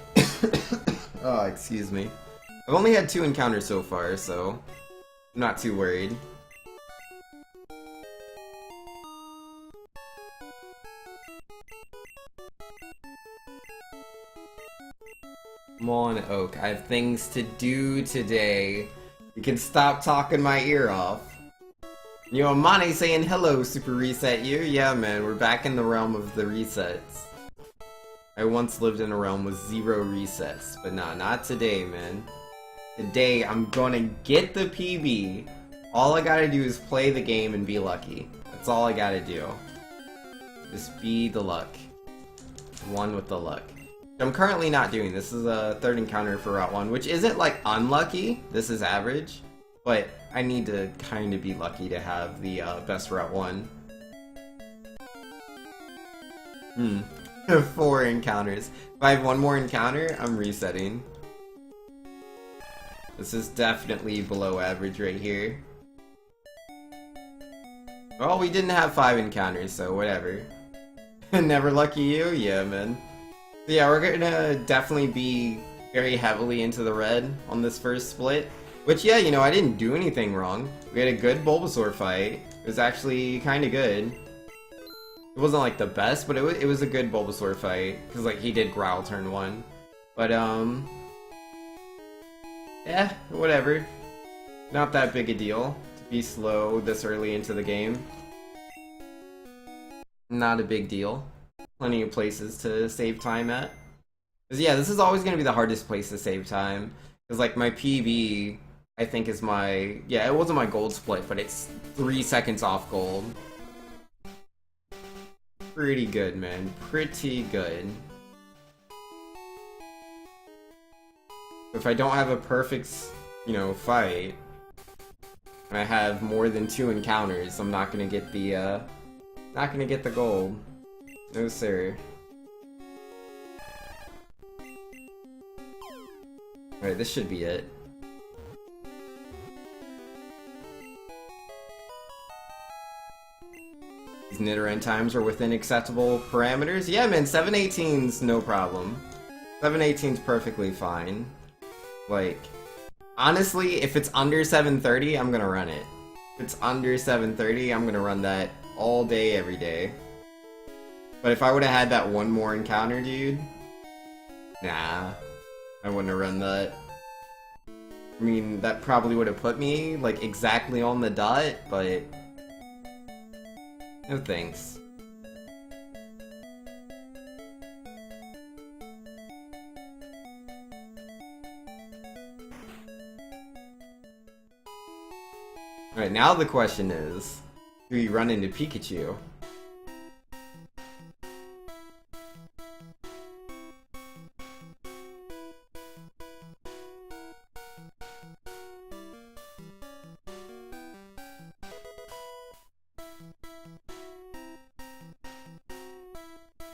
A: Oh, excuse me. I've only had 2 encounters so far, so I'm not too worried. Come on, Oak. I have things to do today. You can stop talking my ear off. Yo, Amane saying hello, Super Reset you. Yeah, man, we're back in the realm of the resets. I once lived in a realm with 0 resets, but nah, not today, man. Today, I'm gonna get the PB. All I gotta do is play the game and be lucky. That's all I gotta do. Just be the luck. One with the luck. I'm currently not doing. This is a 3rd encounter for Route 1, which isn't, like, unlucky. This is average. But I need to kind of be lucky to have the best Route 1. 4 encounters. If I have 1 more encounter, I'm resetting. This is definitely below average right here. Well, we didn't have 5 encounters, so whatever. Never lucky you? Yeah, man. So yeah, we're gonna definitely be very heavily into the red on this first split. Which, yeah, you know, I didn't do anything wrong. We had a good Bulbasaur fight. It was actually kind of good. It wasn't, like, the best, but it was a good Bulbasaur fight. Because, like, he did growl turn 1. But, yeah, whatever. Not that big a deal to be slow this early into the game. Not a big deal. Plenty of places to save time at. Because, yeah, this is always going to be the hardest place to save time. Because, like, my PB, I think, is my... Yeah, it wasn't my gold split, but it's 3 seconds off gold. Pretty good, man. Pretty good. If I don't have a perfect, you know, fight, and I have more than 2 encounters, I'm not gonna get the, not gonna get the gold. No, sir. Alright, this should be it. These Nidoran times are within acceptable parameters. Yeah, man, 718's no problem. 718's perfectly fine. Like, honestly, if it's under 730, I'm gonna run it. If it's under 730, I'm gonna run that all day, every day. But if I would've had that one more encounter, dude, nah, I wouldn't have run that. I mean, that probably would have put me, like, exactly on the dot, but no thanks. Alright, now the question is, do you run into Pikachu?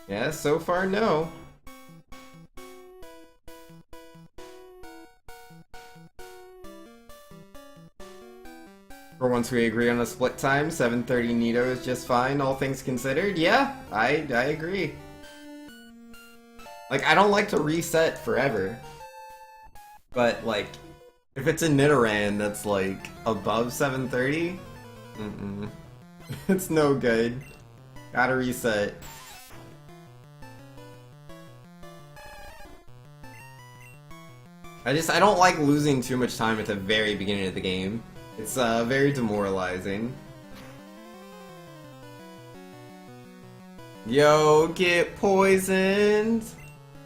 A: Yeah, so far, no. For once we agree on a split time, 7:30 Nido is just fine, all things considered. Yeah, I agree. Like, I don't like to reset forever. But, like, if it's a Nidoran that's, like, above 7:30, it's no good. Gotta reset. I don't like losing too much time at the very beginning of the game. It's very demoralizing. Yo, get poisoned!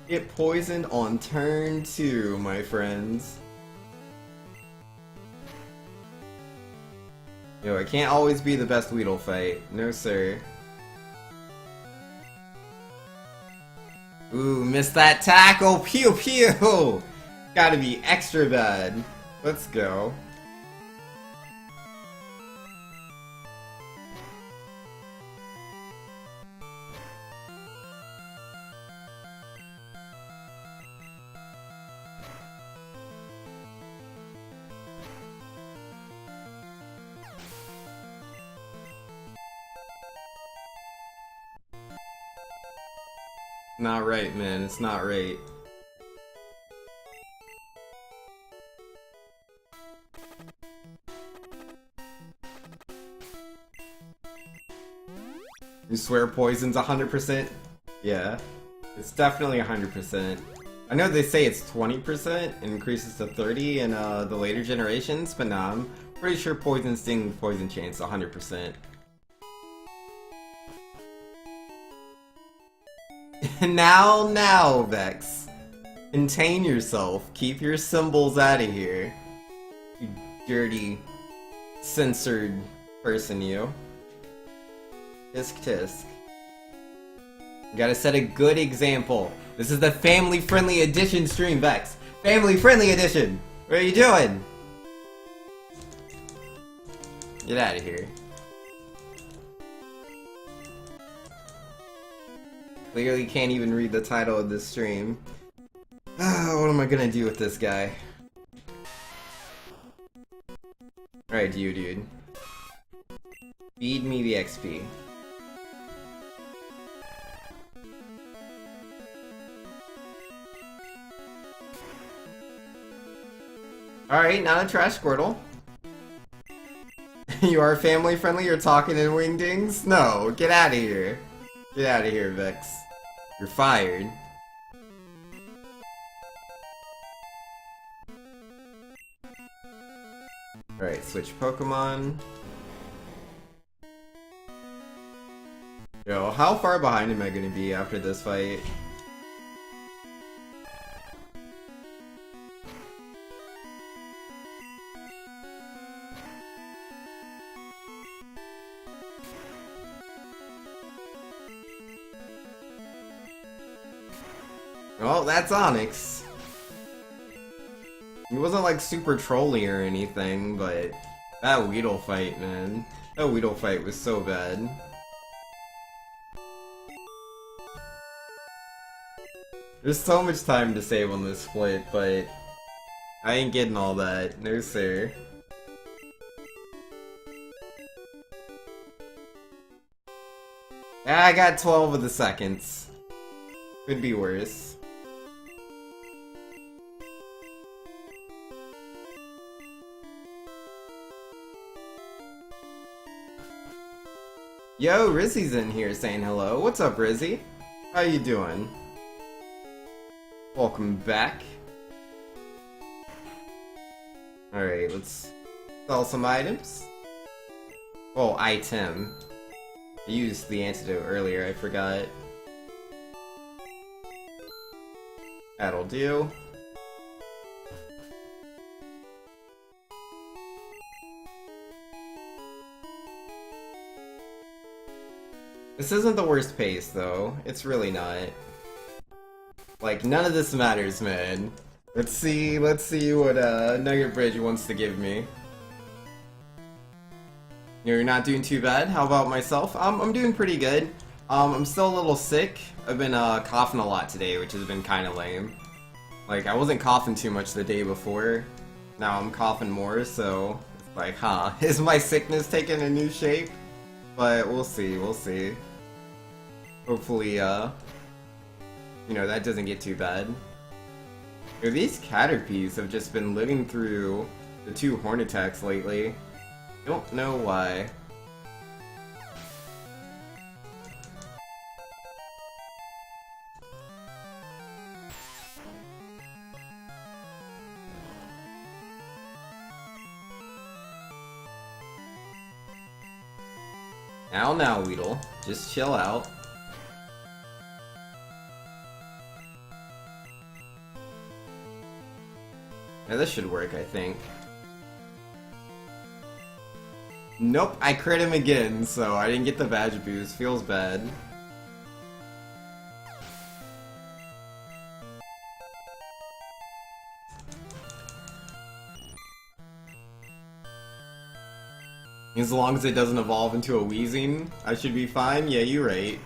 A: Get poisoned on turn 2, my friends. Yo, I can't always be the best Weedle fight. No, sir. Ooh, missed that tackle! Pew pew! Gotta be extra bad. Let's go. Not right, man. It's not right. You swear poison's 100%? Yeah. It's definitely 100%. I know they say it's 20% and increases to 30 in the later generations, but nah, I'm pretty sure poison sting, poison chain's 100%. Now, Vex. Contain yourself. Keep your symbols out of here. You dirty, censored person, you. Tisk tisk. You gotta set a good example. This is the family-friendly edition stream, Vex. Family-friendly edition! What are you doing? Get out of here. Clearly can't even read the title of this stream. What am I gonna do with this guy? Alright, you dude. Feed me the XP. Alright, not a trash Squirtle. You are family friendly, you're talking in wingdings? No, get out of here. Get out of here, Vex. You're fired. Alright, switch Pokemon. Yo, how far behind am I gonna be after this fight? Well, that's Onyx. He wasn't like super trolly or anything, but that Weedle fight, man. That Weedle fight was so bad. There's so much time to save on this split, but I ain't getting all that. No sir. Yeah, I got 12 of the seconds. Could be worse. Yo, Rizzy's in here saying hello. What's up, Rizzy? How you doing? Welcome back. Alright, let's sell some items. Oh, item. I used the antidote earlier, I forgot. That'll do. This isn't the worst pace, though. It's really not. Like, none of this matters, man. Let's see what Nugget Bridge wants to give me. You're not doing too bad. How about myself? I'm doing pretty good. I'm still a little sick. I've been coughing a lot today, which has been kind of lame. Like, I wasn't coughing too much the day before. Now I'm coughing more, so it's like, huh, is my sickness taking a new shape? But we'll see, we'll see. Hopefully, you know, that doesn't get too bad. You know, these Caterpies have just been living through the 2 horn attacks lately. Don't know why. Now, Weedle. Just chill out. Yeah, this should work, I think. Nope, I crit him again, so I didn't get the badge boost. Feels bad. As long as it doesn't evolve into a Weezing, I should be fine? Yeah, you're right.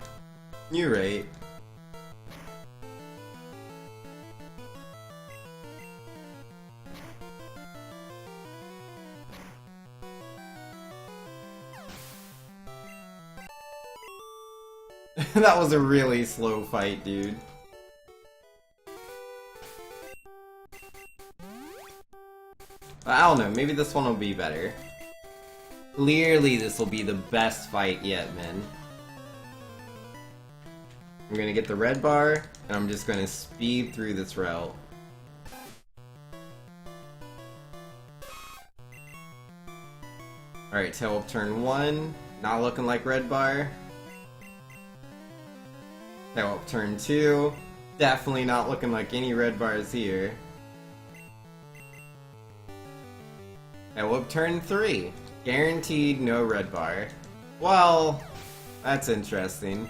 A: You're right. That was a really slow fight, dude. I don't know, maybe this one will be better. Clearly this will be the best fight yet, man. I'm gonna get the red bar, and I'm just gonna speed through this route. Alright, tail up turn 1. Not looking like red bar. Tail up turn 2. Definitely not looking like any red bars here. Tail up turn 3. Guaranteed no red bar. Well, that's interesting.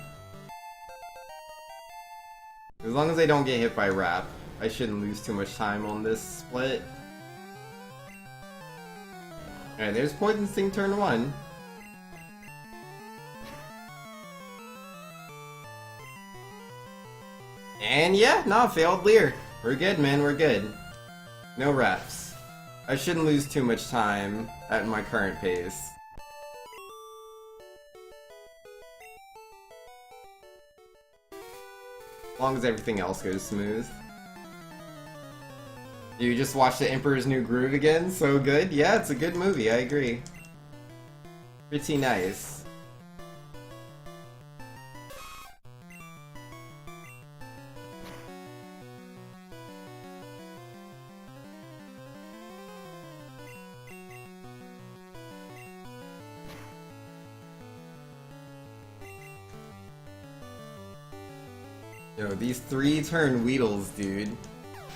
A: As long as I don't get hit by Wrap, I shouldn't lose too much time on this split. Alright, there's Poison Sting turn 1. And yeah, no, failed Leer. We're good, man, we're good. No Wraps. I shouldn't lose too much time at my current pace. As long as everything else goes smooth. You just watched The Emperor's New Groove again? So good? Yeah, it's a good movie, I agree. Pretty nice. Yo, these 3-turn Weedles, dude.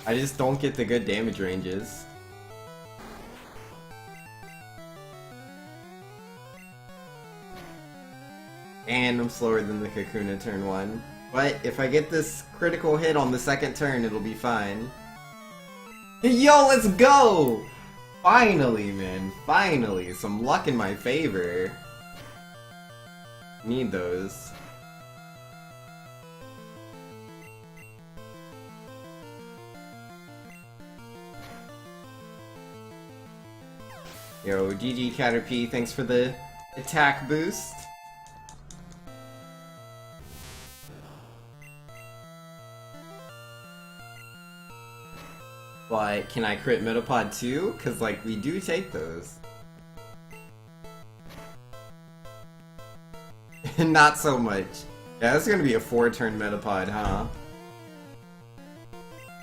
A: I just don't get the good damage ranges. And I'm slower than the Kakuna turn 1. But if I get this critical hit on the second turn, it'll be fine. Yo, let's go! Finally, man. Finally. Some luck in my favor. Need those. Yo, GG Caterpie, thanks for the attack boost. But can I crit Metapod too? Cause like we do take those. Not so much. Yeah, this is gonna be a 4-turn Metapod, huh?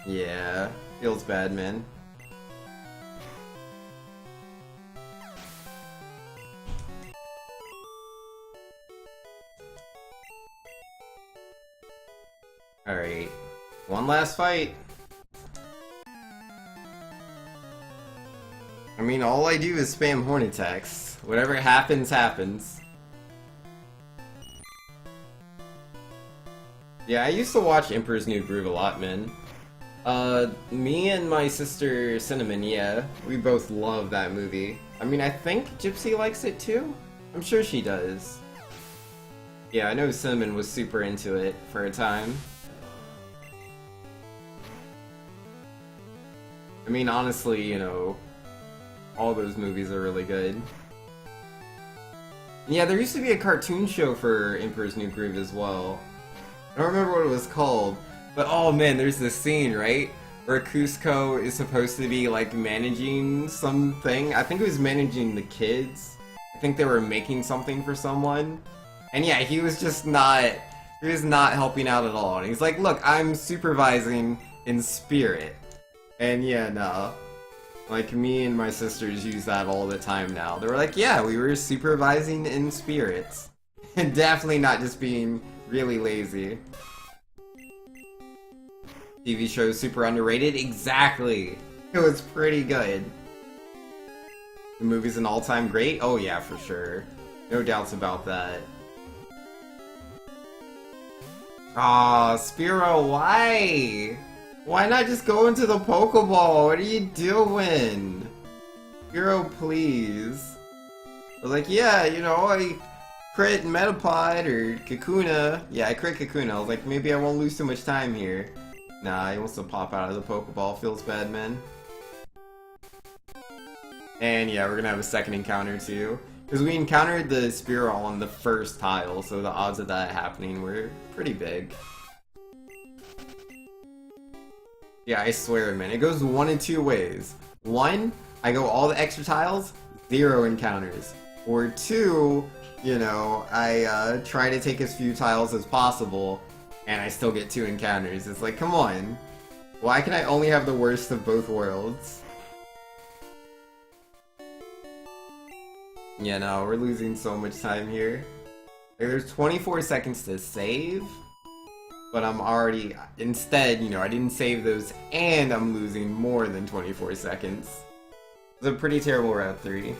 A: Yeah, feels bad, man. Alright, one last fight. I mean, all I do is spam horn attacks. Whatever happens, happens. Yeah, I used to watch Emperor's New Groove a lot, man. Me and my sister Cinnamon, yeah, we both love that movie. I mean, I think Gypsy likes it too? I'm sure she does. Yeah, I know Cinnamon was super into it for a time. I mean, honestly, you know, all those movies are really good. Yeah, there used to be a cartoon show for Emperor's New Groove as well. I don't remember what it was called, but oh man, there's this scene, right? Where Cusco is supposed to be like managing something. I think it was managing the kids. I think they were making something for someone. And yeah, he was not helping out at all. And he's like, look, I'm supervising in spirit. And yeah, no. Like, me and my sisters use that all the time now. They were like, yeah, we were supervising in spirits. And definitely not just being really lazy. TV show super underrated? Exactly! It was pretty good. The movie's an all-time great? Oh yeah, for sure. No doubts about that. Aw, Spearow, why? Why not just go into the Pokeball? What are you doing? Hero, please. I was like, yeah, you know, I crit Metapod or Kakuna. Yeah, I crit Kakuna. I was like, maybe I won't lose too much time here. Nah, he wants to pop out of the Pokeball. Feels bad, man. And yeah, we're gonna have a second encounter too. Because we encountered the Spearow on the first tile, so the odds of that happening were pretty big. Yeah, I swear, man. It goes one in two ways. One, I go all the extra tiles, 0 encounters. Or two, you know, I try to take as few tiles as possible, and I still get 2 encounters. It's like, come on. Why can I only have the worst of both worlds? Yeah, no, we're losing so much time here. Like, there's 24 seconds to save. But I'm already, instead, you know, I didn't save those, and I'm losing more than 24 seconds. It's a pretty terrible Route 3.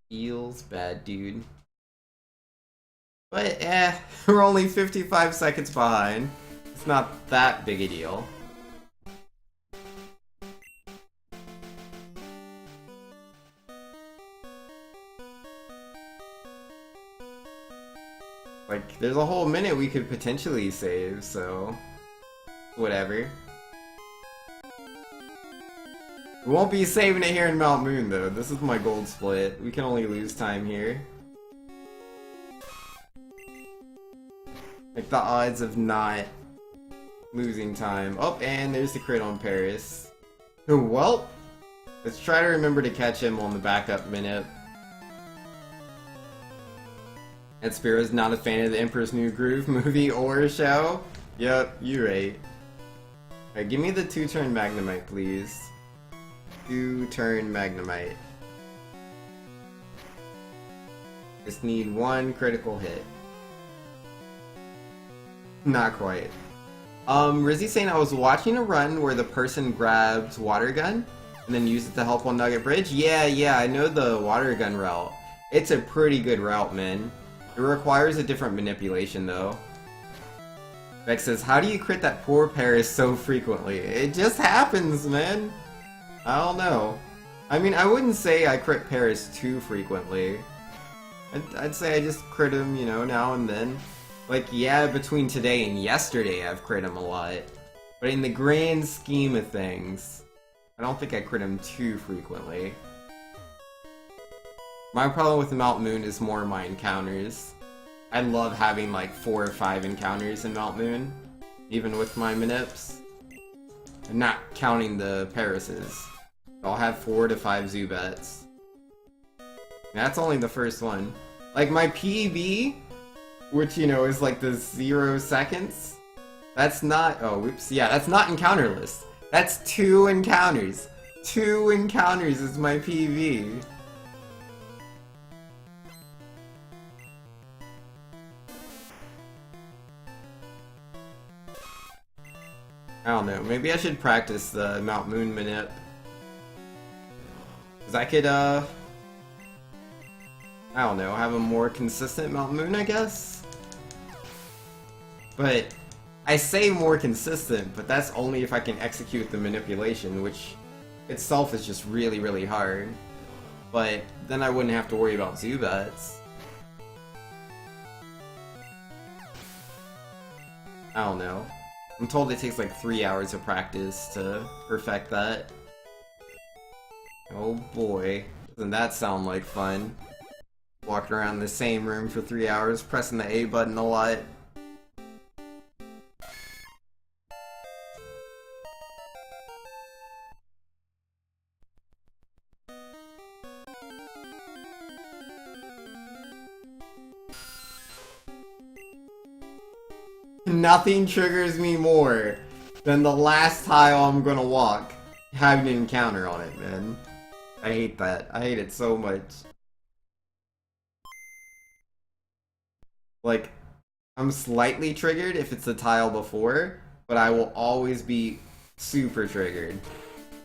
A: Feels bad, dude. But, we're only 55 seconds behind. It's not that big a deal. Like, there's a whole minute we could potentially save, so... whatever. We won't be saving it here in Mount Moon, though. This is my gold split. We can only lose time here. Like, the odds of not losing time. Oh, and there's the crit on Paris. Well, let's try to remember to catch him on the backup minute. And Spiro's not a fan of the Emperor's New Groove movie or show? Yep, you're right. Alright, give me the 2-turn Magnemite, please. 2-turn Magnemite. Just need 1 critical hit. Not quite. Rizzy saying I was watching a run where the person grabs water gun and then used it to help on Nugget Bridge. Yeah, I know the water gun route. It's a pretty good route, man. It requires a different manipulation, though. Beck says, how do you crit that poor Paris so frequently? It just happens, man. I don't know. I mean, I wouldn't say I crit Paris too frequently. I'd say I just crit him, you know, now and then. Like, yeah, between today and yesterday I've crit him a lot. But in the grand scheme of things, I don't think I crit him too frequently. My problem with the Mount Moon is more my encounters. I love having like 4 or 5 encounters in Mount Moon, even with my manips. I'm not counting the Parises. I'll have 4 to 5 Zubats. That's only the first one. Like my PB, which you know is like the 0 seconds, that's not, oh whoops, yeah, that's not encounter list. That's 2 encounters. 2 encounters is my PB. I don't know, maybe I should practice the Mount Moon manip. Cause I could, I don't know, have a more consistent Mount Moon, I guess? But, I say more consistent, but that's only if I can execute the manipulation, which itself is just really, really hard. But, then I wouldn't have to worry about Zubats. I don't know. I'm told it takes like 3 hours of practice to perfect that. Oh boy, doesn't that sound like fun? Walking around the same room for 3 hours, pressing the A button a lot. Nothing triggers me more than the last tile I'm gonna walk having an encounter on it, man. I hate that. I hate it so much. Like, I'm slightly triggered if it's the tile before, but I will always be super triggered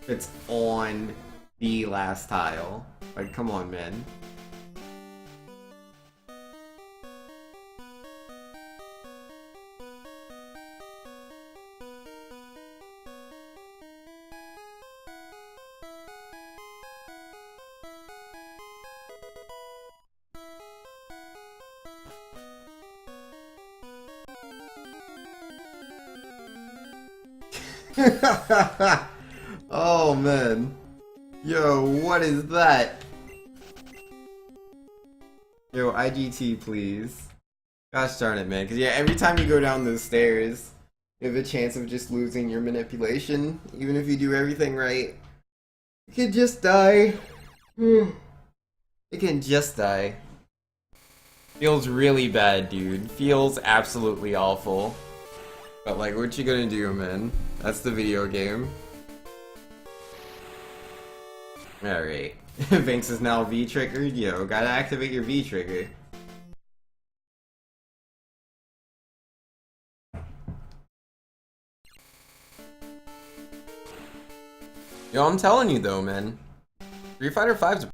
A: if it's on the last tile. Like, come on, man. Oh man. Yo, what is that? Yo, IGT please. Gosh darn it, man. Cause yeah, every time you go down those stairs, you have a chance of just losing your manipulation. Even if you do everything right. You can just die. You can just die. Feels really bad, dude. Feels absolutely awful. But like, what you gonna do, man? That's the video game. Alright. Vinx is now V-triggered. Yo, gotta activate your V-trigger. Yo, I'm telling you though, man. Street Fighter V's